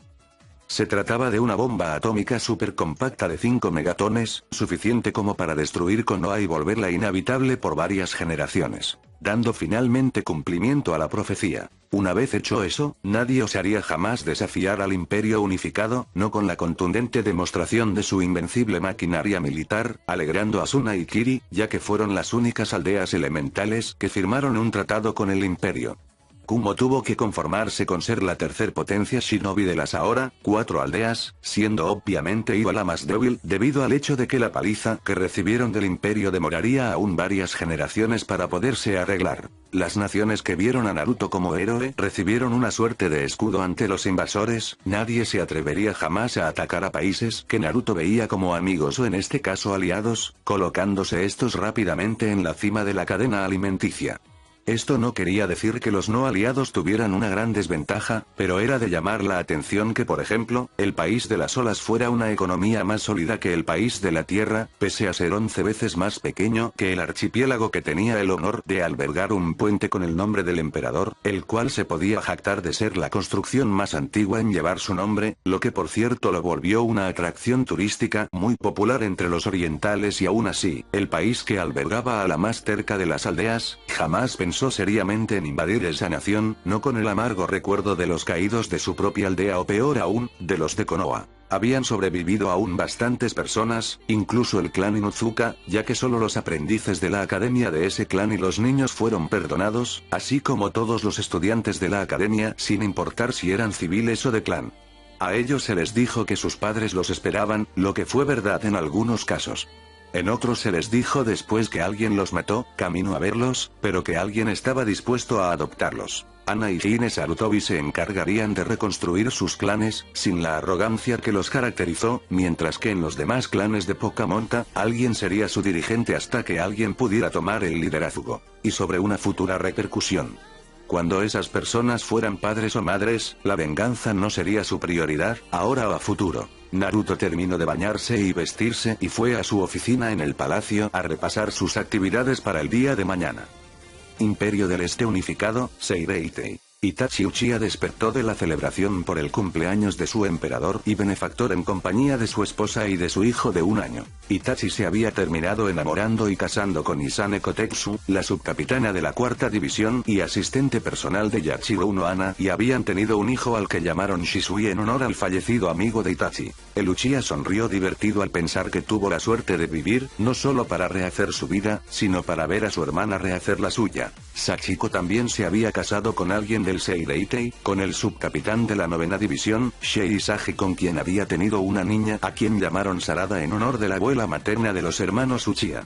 Se trataba de una bomba atómica supercompacta de 5 megatones, suficiente como para destruir Konoha y volverla inhabitable por varias generaciones, dando finalmente cumplimiento a la profecía. Una vez hecho eso, nadie osaría jamás desafiar al Imperio Unificado, no con la contundente demostración de su invencible maquinaria militar, alegrando a Suna y Kiri, ya que fueron las únicas aldeas elementales que firmaron un tratado con el Imperio. Kumo tuvo que conformarse con ser la tercer potencia shinobi de las ahora 4 aldeas, siendo obviamente Iwa la más débil debido al hecho de que la paliza que recibieron del imperio demoraría aún varias generaciones para poderse arreglar. Las naciones que vieron a Naruto como héroe recibieron una suerte de escudo ante los invasores. Nadie se atrevería jamás a atacar a países que Naruto veía como amigos o en este caso aliados, colocándose estos rápidamente en la cima de la cadena alimenticia. Esto no quería decir que los no aliados tuvieran una gran desventaja, pero era de llamar la atención que por ejemplo, el país de las olas fuera una economía más sólida que el país de la tierra, pese a ser 11 veces más pequeño que el archipiélago que tenía el honor de albergar un puente con el nombre del emperador, el cual se podía jactar de ser la construcción más antigua en llevar su nombre, lo que por cierto lo volvió una atracción turística muy popular entre los orientales y aún así, el país que albergaba a la más cerca de las aldeas, jamás pensó seriamente en invadir esa nación, no con el amargo recuerdo de los caídos de su propia aldea o peor aún, de los de Konoha. Habían sobrevivido aún bastantes personas, incluso el clan Inuzuka, ya que solo los aprendices de la academia de ese clan y los niños fueron perdonados, así como todos los estudiantes de la academia sin importar si eran civiles o de clan. A ellos se les dijo que sus padres los esperaban, lo que fue verdad en algunos casos. En otros se les dijo después que alguien los mató, camino a verlos, pero que alguien estaba dispuesto a adoptarlos. Ana y Hine Sarutobi se encargarían de reconstruir sus clanes, sin la arrogancia que los caracterizó, mientras que en los demás clanes de poca monta, alguien sería su dirigente hasta que alguien pudiera tomar el liderazgo. Y sobre una futura repercusión. Cuando esas personas fueran padres o madres, la venganza no sería su prioridad, ahora o a futuro. Naruto terminó de bañarse y vestirse y fue a su oficina en el palacio a repasar sus actividades para el día de mañana. Imperio del Este unificado, Seireitei. Itachi Uchiha despertó de la celebración por el cumpleaños de su emperador y benefactor en compañía de su esposa y de su hijo de 1 año. Itachi se había terminado enamorando y casando con Isane Kotetsu, la subcapitana de la 4ª división y asistente personal de Yachiro Unohana, y habían tenido un hijo al que llamaron Shisui en honor al fallecido amigo de Itachi. El Uchiha sonrió divertido al pensar que tuvo la suerte de vivir, no solo para rehacer su vida, sino para ver a su hermana rehacer la suya. Sachiko también se había casado con alguien del Seireitei, con el subcapitán de la 9ª división, Shei Sagi, con quien había tenido una niña a quien llamaron Sarada en honor de la abuela materna de los hermanos Uchiha.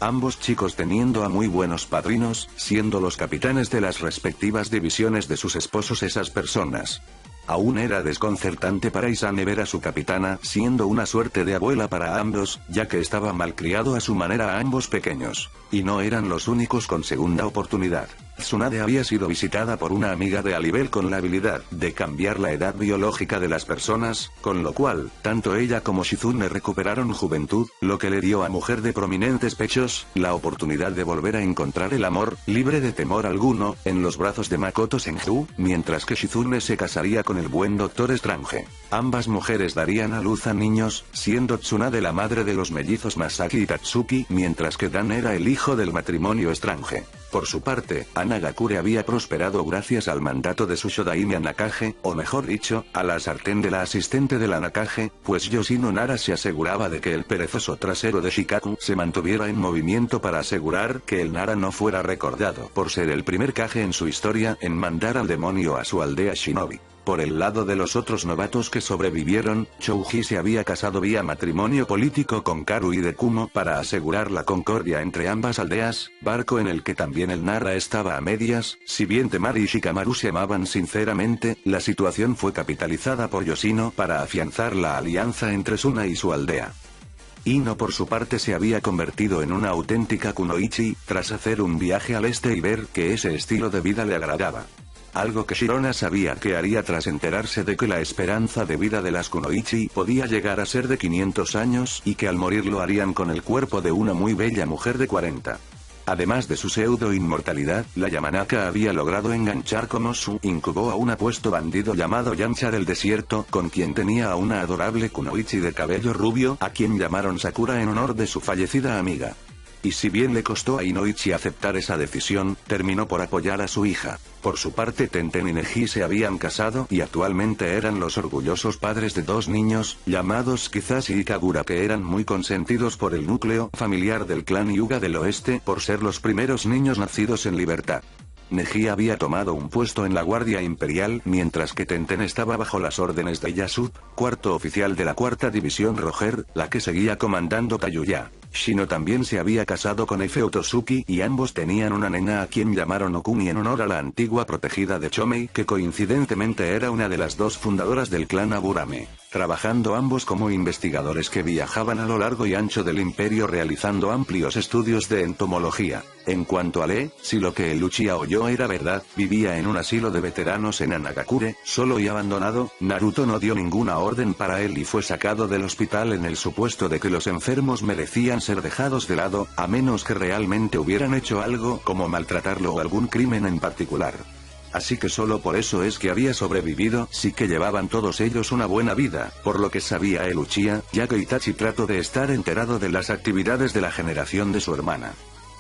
Ambos chicos teniendo a muy buenos padrinos, siendo los capitanes de las respectivas divisiones de sus esposos esas personas. Aún era desconcertante para Isane ver a su capitana siendo una suerte de abuela para ambos, ya que estaba malcriado a su manera a ambos pequeños. Y no eran los únicos con segunda oportunidad. Tsunade había sido visitada por una amiga de Alibel con la habilidad de cambiar la edad biológica de las personas, con lo cual, tanto ella como Shizune recuperaron juventud, lo que le dio a mujer de prominentes pechos, la oportunidad de volver a encontrar el amor, libre de temor alguno, en los brazos de Makoto Senju, mientras que Shizune se casaría con el buen Doctor Strange. Ambas mujeres darían a luz a niños, siendo Tsunade la madre de los mellizos Masaki y Tatsuki, mientras que Dan era el hijo del matrimonio Strange. Por su parte, Anagakure había prosperado gracias al mandato de su Shodaime Anakage, o mejor dicho, a la sartén de la asistente del Anakage, pues Yoshino Nara se aseguraba de que el perezoso trasero de Shikaku se mantuviera en movimiento para asegurar que el Nara no fuera recordado por ser el primer Kage en su historia en mandar al demonio a su aldea Shinobi. Por el lado de los otros novatos que sobrevivieron, Chouji se había casado vía matrimonio político con Karui de Kumo para asegurar la concordia entre ambas aldeas, barco en el que también el Nara estaba a medias. Si bien Temari y Shikamaru se amaban sinceramente, la situación fue capitalizada por Yoshino para afianzar la alianza entre Suna y su aldea. Ino por su parte se había convertido en una auténtica kunoichi, tras hacer un viaje al este y ver que ese estilo de vida le agradaba. Algo que Shirona sabía que haría tras enterarse de que la esperanza de vida de las kunoichi podía llegar a ser de 500 años y que al morir lo harían con el cuerpo de una muy bella mujer de 40. Además de su pseudo-inmortalidad, la Yamanaka había logrado enganchar como su incubo a un apuesto bandido llamado Yamcha del desierto, con quien tenía a una adorable kunoichi de cabello rubio, a quien llamaron Sakura en honor de su fallecida amiga. Y si bien le costó a Inoichi aceptar esa decisión, terminó por apoyar a su hija. Por su parte Tenten y Neji se habían casado y actualmente eran los orgullosos padres de dos niños, llamados Kizashi y Kagura, que eran muy consentidos por el núcleo familiar del clan Hyuga del Oeste por ser los primeros niños nacidos en libertad. Neji había tomado un puesto en la Guardia Imperial mientras que Tenten estaba bajo las órdenes de Yasup, cuarto oficial de la cuarta división Roger, la que seguía comandando Kayuya. Shino también se había casado con Efe Otosuki y ambos tenían una nena a quien llamaron Okumi en honor a la antigua protegida de Chomei, que coincidentemente era una de las dos fundadoras del clan Aburame. Trabajando ambos como investigadores que viajaban a lo largo y ancho del imperio realizando amplios estudios de entomología. En cuanto a Lee, si lo que el Uchiha oyó era verdad, vivía en un asilo de veteranos en Anagakure, solo y abandonado. Naruto no dio ninguna orden para él y fue sacado del hospital en el supuesto de que los enfermos merecían ser dejados de lado, a menos que realmente hubieran hecho algo como maltratarlo o algún crimen en particular. Así que solo por eso es que había sobrevivido. Sí que llevaban todos ellos una buena vida, por lo que sabía el Uchiha, ya que Itachi trató de estar enterado de las actividades de la generación de su hermana.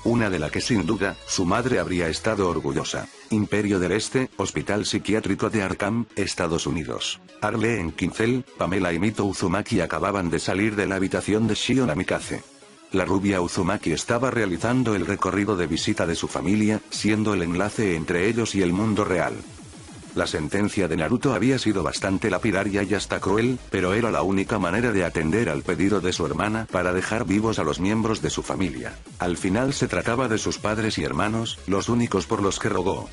Una de la que sin duda, su madre habría estado orgullosa. Imperio del Este, Hospital Psiquiátrico de Arkham, Estados Unidos. Arle en Kincel, Pamela y Mito Uzumaki acababan de salir de la habitación de Shio Namikaze. La rubia Uzumaki estaba realizando el recorrido de visita de su familia, siendo el enlace entre ellos y el mundo real. La sentencia de Naruto había sido bastante lapidaria y hasta cruel, pero era la única manera de atender al pedido de su hermana para dejar vivos a los miembros de su familia. Al final se trataba de sus padres y hermanos, los únicos por los que rogó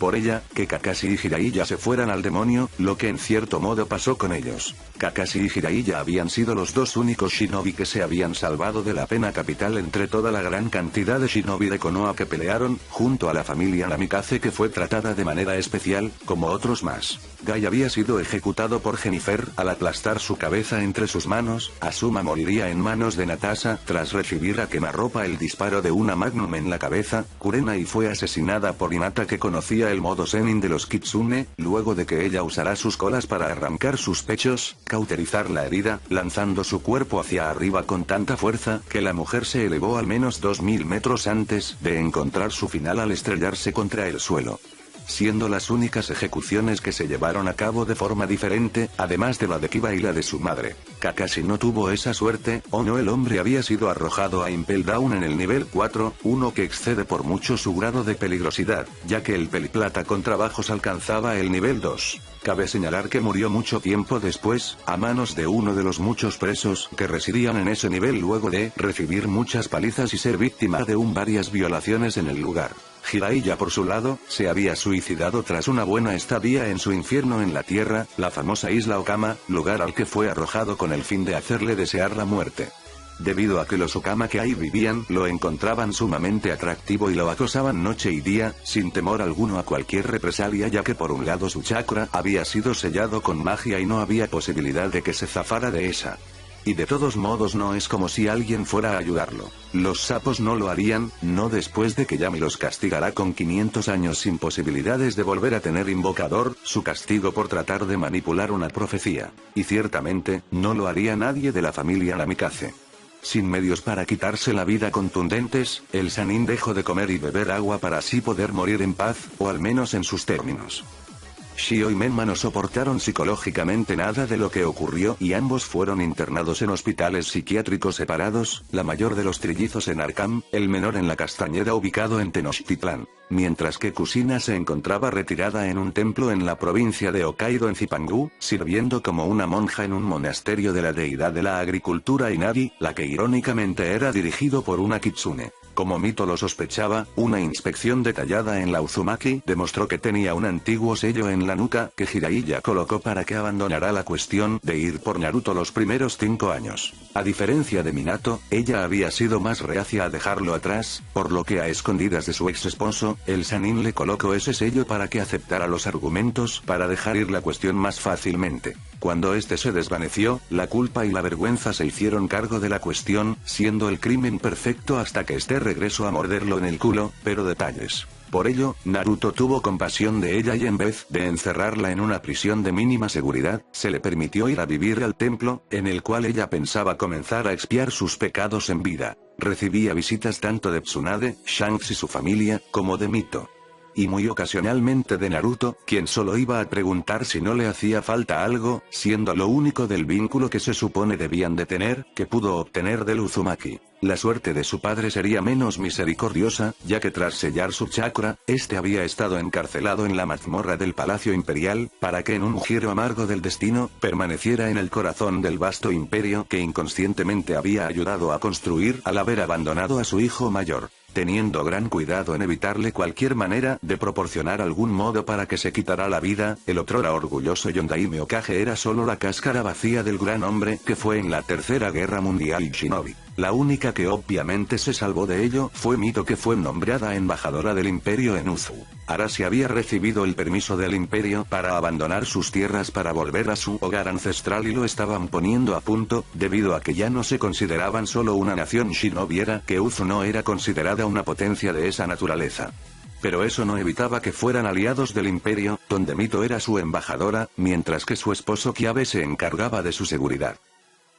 por ella, que Kakashi y Jiraiya se fueran al demonio, lo que en cierto modo pasó con ellos. Kakashi y Jiraiya habían sido los dos únicos shinobi que se habían salvado de la pena capital entre toda la gran cantidad de shinobi de Konoha que pelearon, junto a la familia Namikaze, que fue tratada de manera especial, como otros más. Gai había sido ejecutado por Jennifer al aplastar su cabeza entre sus manos. Asuma moriría en manos de Natasha tras recibir a quemarropa el disparo de una magnum en la cabeza. Kurenai fue asesinada por Hinata, que conocía el modo Zenin de los Kitsune, luego de que ella usara sus colas para arrancar sus pechos, cauterizar la herida, lanzando su cuerpo hacia arriba con tanta fuerza que la mujer se elevó al menos 2000 metros antes de encontrar su final al estrellarse contra el suelo. Siendo las únicas ejecuciones que se llevaron a cabo de forma diferente, además de la de Kiba y la de su madre. Kakashi no tuvo esa suerte, o no, el hombre había sido arrojado a Impel Down en el nivel 4, uno que excede por mucho su grado de peligrosidad, ya que el peliplata con trabajos alcanzaba el nivel 2. Cabe señalar que murió mucho tiempo después, a manos de uno de los muchos presos que residían en ese nivel luego de recibir muchas palizas y ser víctima de varias violaciones en el lugar. Jiraiya por su lado, se había suicidado tras una buena estadía en su infierno en la tierra, la famosa isla Okama, lugar al que fue arrojado con el fin de hacerle desear la muerte. debido a que los Okama que ahí vivían lo encontraban sumamente atractivo y lo acosaban noche y día, sin temor alguno a cualquier represalia, ya que por un lado su chakra había sido sellado con magia y no había posibilidad de que se zafara de esa. Y de todos modos no es como si alguien fuera a ayudarlo. Los sapos no lo harían, no después de que Yami los castigara con 500 años sin posibilidades de volver a tener invocador, su castigo por tratar de manipular una profecía. Y ciertamente, no lo haría nadie de la familia Namikaze. Sin medios para quitarse la vida contundentes, el Sannin dejó de comer y beber agua para así poder morir en paz, o al menos en sus términos. Shio y Menma no soportaron psicológicamente nada de lo que ocurrió y ambos fueron internados en hospitales psiquiátricos separados, la mayor de los trillizos en Arkham, el menor en la Castañeda ubicado en Tenochtitlán, mientras que Kusina se encontraba retirada en un templo en la provincia de Hokkaido en Zipangu, sirviendo como una monja en un monasterio de la deidad de la agricultura Inari, la que irónicamente era dirigido por una kitsune. Como Mito lo sospechaba, una inspección detallada en la Uzumaki demostró que tenía un antiguo sello en la nuca que Jiraiya colocó para que abandonara la cuestión de ir por Naruto los primeros 5 años. A diferencia de Minato, ella había sido más reacia a dejarlo atrás, por lo que a escondidas de su ex esposo, el Sannin le colocó ese sello para que aceptara los argumentos para dejar ir la cuestión más fácilmente. Cuando este se desvaneció, la culpa y la vergüenza se hicieron cargo de la cuestión, siendo el crimen perfecto hasta que este regresó a morderlo en el culo, pero detalles. Por ello, Naruto tuvo compasión de ella y en vez de encerrarla en una prisión de mínima seguridad, se le permitió ir a vivir al templo, en el cual ella pensaba comenzar a expiar sus pecados en vida. Recibía visitas tanto de Tsunade, Shanks y su familia, como de Mito. Y muy ocasionalmente de Naruto, quien solo iba a preguntar si no le hacía falta algo, siendo lo único del vínculo que se supone debían de tener, que pudo obtener del Uzumaki. La suerte de su padre sería menos misericordiosa, ya que tras sellar su chakra, este había estado encarcelado en la mazmorra del Palacio Imperial, para que en un giro amargo del destino, permaneciera en el corazón del vasto imperio que inconscientemente había ayudado a construir al haber abandonado a su hijo mayor. Teniendo gran cuidado en evitarle cualquier manera de proporcionar algún modo para que se quitara la vida, el otrora orgulloso Yondaime Hokage era solo la cáscara vacía del gran hombre que fue en la Tercera Guerra Mundial y Shinobi. La única que obviamente se salvó de ello fue Mito, que fue nombrada embajadora del imperio en Uzu. Arashi había recibido el permiso del imperio para abandonar sus tierras para volver a su hogar ancestral y lo estaban poniendo a punto, debido a que ya no se consideraban solo una nación shinobiera, que Uzu no era considerada una potencia de esa naturaleza. Pero eso no evitaba que fueran aliados del imperio, donde Mito era su embajadora, mientras que su esposo Kiabe se encargaba de su seguridad.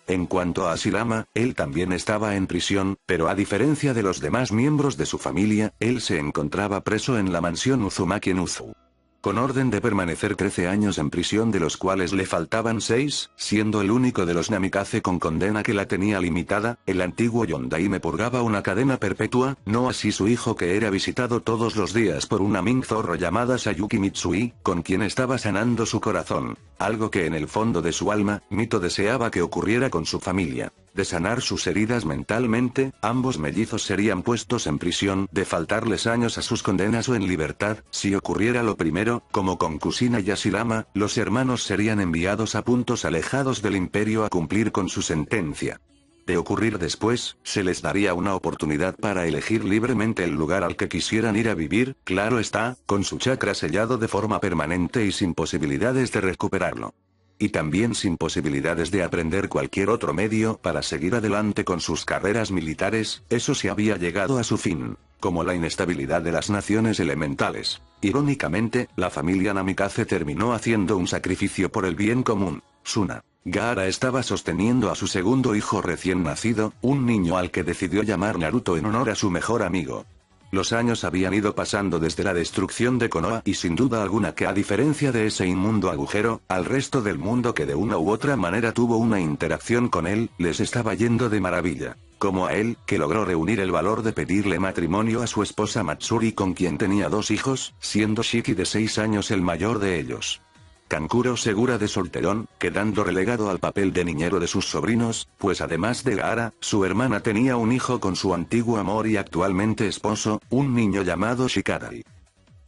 En cuanto a Ashirama, él también estaba en prisión, pero a diferencia de los demás miembros de su familia, él se encontraba preso en la mansión Uzumaki en Uzu. Con orden de permanecer 13 años en prisión, de los cuales le faltaban 6, siendo el único de los Namikaze con condena que la tenía limitada, el antiguo Yondaime purgaba una cadena perpetua, no así su hijo, que era visitado todos los días por una Ming zorro llamada Sayuki Mitsui, con quien estaba sanando su corazón, algo que en el fondo de su alma, Mito deseaba que ocurriera con su familia. De sanar sus heridas mentalmente, ambos mellizos serían puestos en prisión, de faltarles años a sus condenas o en libertad, si ocurriera lo primero, como con Kusina y Ashirama, los hermanos serían enviados a puntos alejados del imperio a cumplir con su sentencia. De ocurrir después, se les daría una oportunidad para elegir libremente el lugar al que quisieran ir a vivir, claro está, con su chakra sellado de forma permanente y sin posibilidades de recuperarlo. Y también sin posibilidades de aprender cualquier otro medio para seguir adelante con sus carreras militares, eso se había llegado a su fin, como la inestabilidad de las naciones elementales. Irónicamente, la familia Namikaze terminó haciendo un sacrificio por el bien común. Suna Gaara estaba sosteniendo a su segundo hijo recién nacido, un niño al que decidió llamar Naruto en honor a su mejor amigo. Los años habían ido pasando desde la destrucción de Konoha y sin duda alguna que, a diferencia de ese inmundo agujero, al resto del mundo que de una u otra manera tuvo una interacción con él, les estaba yendo de maravilla. Como a él, que logró reunir el valor de pedirle matrimonio a su esposa Matsuri, con quien tenía 2 hijos, siendo Shiki de 6 años el mayor de ellos. Kankuro Segura de solterón, quedando relegado al papel de niñero de sus sobrinos, pues además de Gaara, su hermana tenía un hijo con su antiguo amor y actualmente esposo, un niño llamado Shikadai.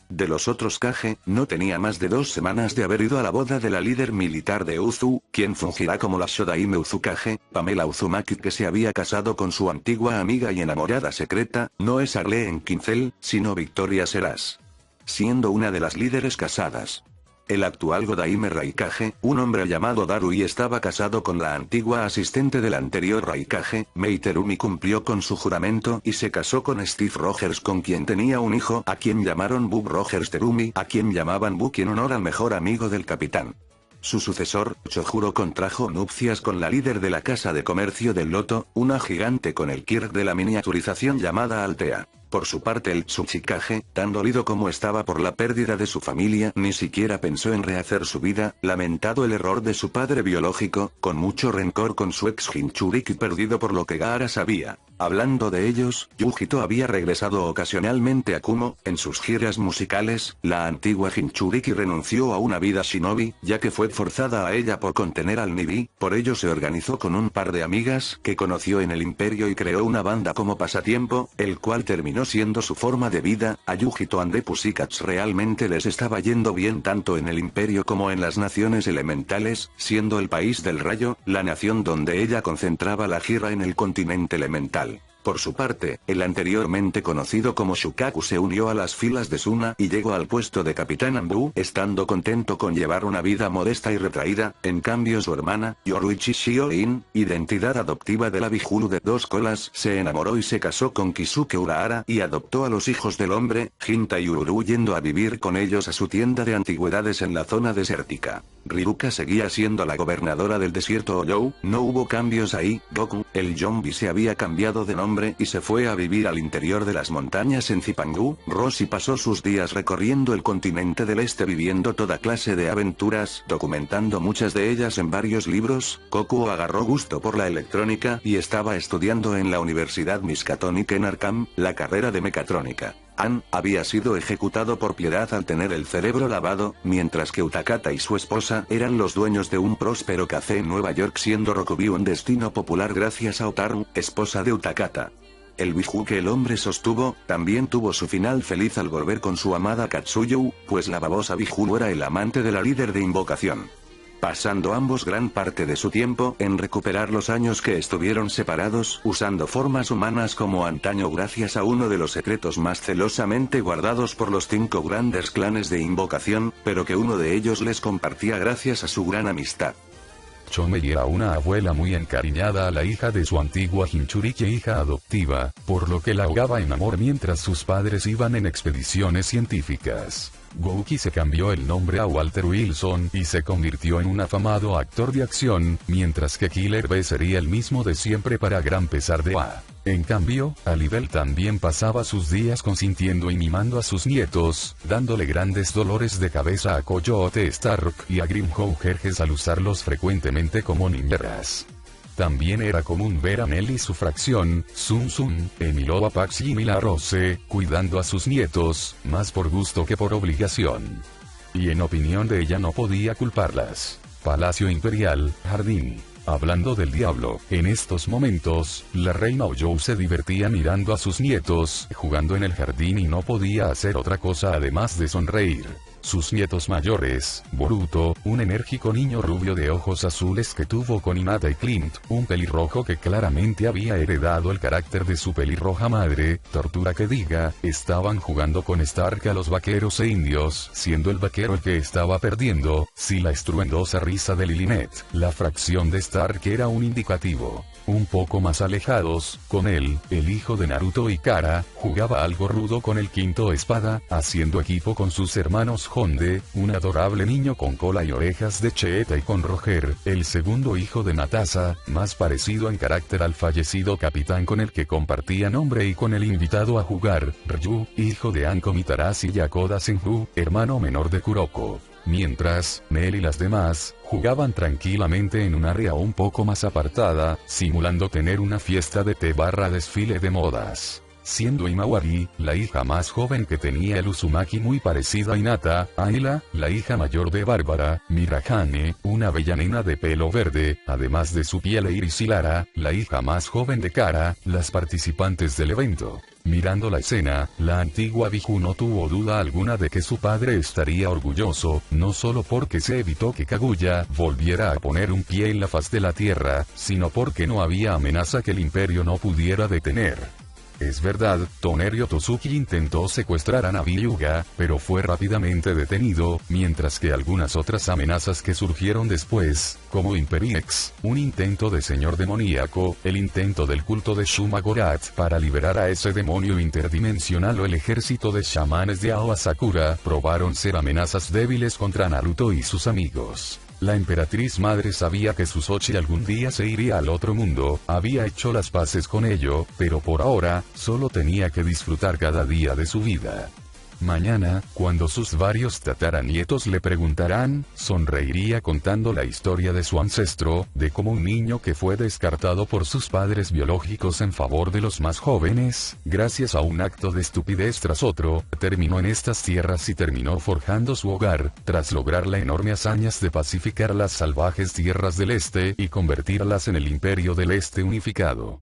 De los otros Kage, no tenía más de 2 semanas de haber ido a la boda de la líder militar de Uzu, quien fungirá como la Shodaime Uzukage, Pamela Uzumaki, que se había casado con su antigua amiga y enamorada secreta, no es Arlene Quinzel, sino Victoria Seras. Siendo una de las líderes casadas. El actual Godaime Raikage, un hombre llamado Darui, estaba casado con la antigua asistente del anterior Raikage, Mei Terumi, cumplió con su juramento y se casó con Steve Rogers, con quien tenía un hijo a quien llamaron Bub Rogers Terumi, a quien llamaban Buck en honor al mejor amigo del capitán. Su sucesor, Chojuro, contrajo nupcias con la líder de la casa de comercio del Loto, una gigante con el Kirk de la miniaturización llamada Altea. Por su parte el Tsuchikage, tan dolido como estaba por la pérdida de su familia, ni siquiera pensó en rehacer su vida, lamentado el error de su padre biológico, con mucho rencor con su ex Jinchuriki perdido por lo que Gaara sabía. Hablando de ellos, Yujito había regresado ocasionalmente a Kumo, en sus giras musicales, la antigua Jinchuriki renunció a una vida shinobi, ya que fue forzada a ella por contener al Nibi, por ello se organizó con un par de amigas que conoció en el imperio y creó una banda como pasatiempo, el cual terminó siendo su forma de vida. A Yujito and the Pussycats realmente les estaba yendo bien tanto en el imperio como en las naciones elementales, siendo el país del rayo, la nación donde ella concentraba la gira en el continente elemental. Por su parte, el anteriormente conocido como Shukaku se unió a las filas de Suna y llegó al puesto de capitán Ambu, estando contento con llevar una vida modesta y retraída. En cambio su hermana, Yoruichi Shio-in, identidad adoptiva de la Bijulu de 2 colas, se enamoró y se casó con Kisuke Urahara y adoptó a los hijos del hombre, Jinta y Ururu, yendo a vivir con ellos a su tienda de antigüedades en la zona desértica. Ryuka seguía siendo la gobernadora del desierto Oyou, no hubo cambios ahí. Goku, el zombie, se había cambiado de nombre y se fue a vivir al interior de las montañas en Zipangu. Roshi pasó sus días recorriendo el continente del este viviendo toda clase de aventuras, documentando muchas de ellas en varios libros. Goku agarró gusto por la electrónica y estaba estudiando en la Universidad Miskatonic en Arkham, la carrera de mecatrónica. An había sido ejecutado por piedad al tener el cerebro lavado, mientras que Utakata y su esposa eran los dueños de un próspero café en Nueva York, siendo Rokubi un destino popular gracias a Otaru, esposa de Utakata. El biju que el hombre sostuvo, también tuvo su final feliz al volver con su amada Katsuyu, pues la babosa biju era el amante de la líder de invocación. Pasando ambos gran parte de su tiempo en recuperar los años que estuvieron separados, usando formas humanas como antaño gracias a uno de los secretos más celosamente guardados por los 5 grandes clanes de invocación, pero que uno de ellos les compartía gracias a su gran amistad. Chomei era una abuela muy encariñada a la hija de su antigua Jinchuriki, hija adoptiva, por lo que la ahogaba en amor mientras sus padres iban en expediciones científicas. Gouki se cambió el nombre a Walter Wilson y se convirtió en un afamado actor de acción, mientras que Killer B sería el mismo de siempre para gran pesar de A. En cambio, Alibel también pasaba sus días consintiendo y mimando a sus nietos, dándole grandes dolores de cabeza a Coyote Stark y a Grimhow Gerges al usarlos frecuentemente como ninjas. También era común ver a Nell y su fracción, Sun Sun, Emilio Apax y Mila Rose, cuidando a sus nietos, más por gusto que por obligación. Y en opinión de ella no podía culparlas. Palacio Imperial, Jardín. Hablando del diablo, en estos momentos, la reina Oyou se divertía mirando a sus nietos, jugando en el jardín y no podía hacer otra cosa además de sonreír. Sus nietos mayores, Boruto, un enérgico niño rubio de ojos azules que tuvo con Hinata, y Clint, un pelirrojo que claramente había heredado el carácter de su pelirroja madre, Tortura que diga, estaban jugando con Stark a los vaqueros e indios, siendo el vaquero el que estaba perdiendo. Si la estruendosa risa de Lilinet, la fracción de Stark, era un indicativo. Un poco más alejados, con él, el hijo de Naruto y Kara, jugaba algo rudo con el quinto espada, haciendo equipo con sus hermanos Honde, un adorable niño con cola y orejas de Cheeta, y con Roger, el segundo hijo de Natasa, más parecido en carácter al fallecido capitán con el que compartía nombre, y con el invitado a jugar, Ryu, hijo de Anko Mitarashi y Yakoda Senju, hermano menor de Kuroko. Mientras, Nell y las demás, jugaban tranquilamente en un área un poco más apartada, simulando tener una fiesta de té/desfile de modas. Siendo Imawari, la hija más joven que tenía el Uzumaki muy parecida a Hinata, Ayla, la hija mayor de Bárbara, Mirahane, una bella nena de pelo verde, además de su piel, e Iris y Lara, la hija más joven de Kara, las participantes del evento. Mirando la escena, la antigua Biju no tuvo duda alguna de que su padre estaría orgulloso, no solo porque se evitó que Kaguya volviera a poner un pie en la faz de la tierra, sino porque no había amenaza que el imperio no pudiera detener. Es verdad, Tonerio Tosuki intentó secuestrar a Nabiyuga, pero fue rápidamente detenido, mientras que algunas otras amenazas que surgieron después, como Imperiex, un intento de señor demoníaco, el intento del culto de Shumagorat para liberar a ese demonio interdimensional o el ejército de chamanes de Aoba Sakura, probaron ser amenazas débiles contra Naruto y sus amigos. La emperatriz madre sabía que Suzochi algún día se iría al otro mundo, había hecho las paces con ello, pero por ahora, solo tenía que disfrutar cada día de su vida. Mañana, cuando sus varios tataranietos le preguntarán, sonreiría contando la historia de su ancestro, de cómo un niño que fue descartado por sus padres biológicos en favor de los más jóvenes, gracias a un acto de estupidez tras otro, terminó en estas tierras y terminó forjando su hogar, tras lograr la enorme hazaña de pacificar las salvajes tierras del este y convertirlas en el Imperio del Este unificado.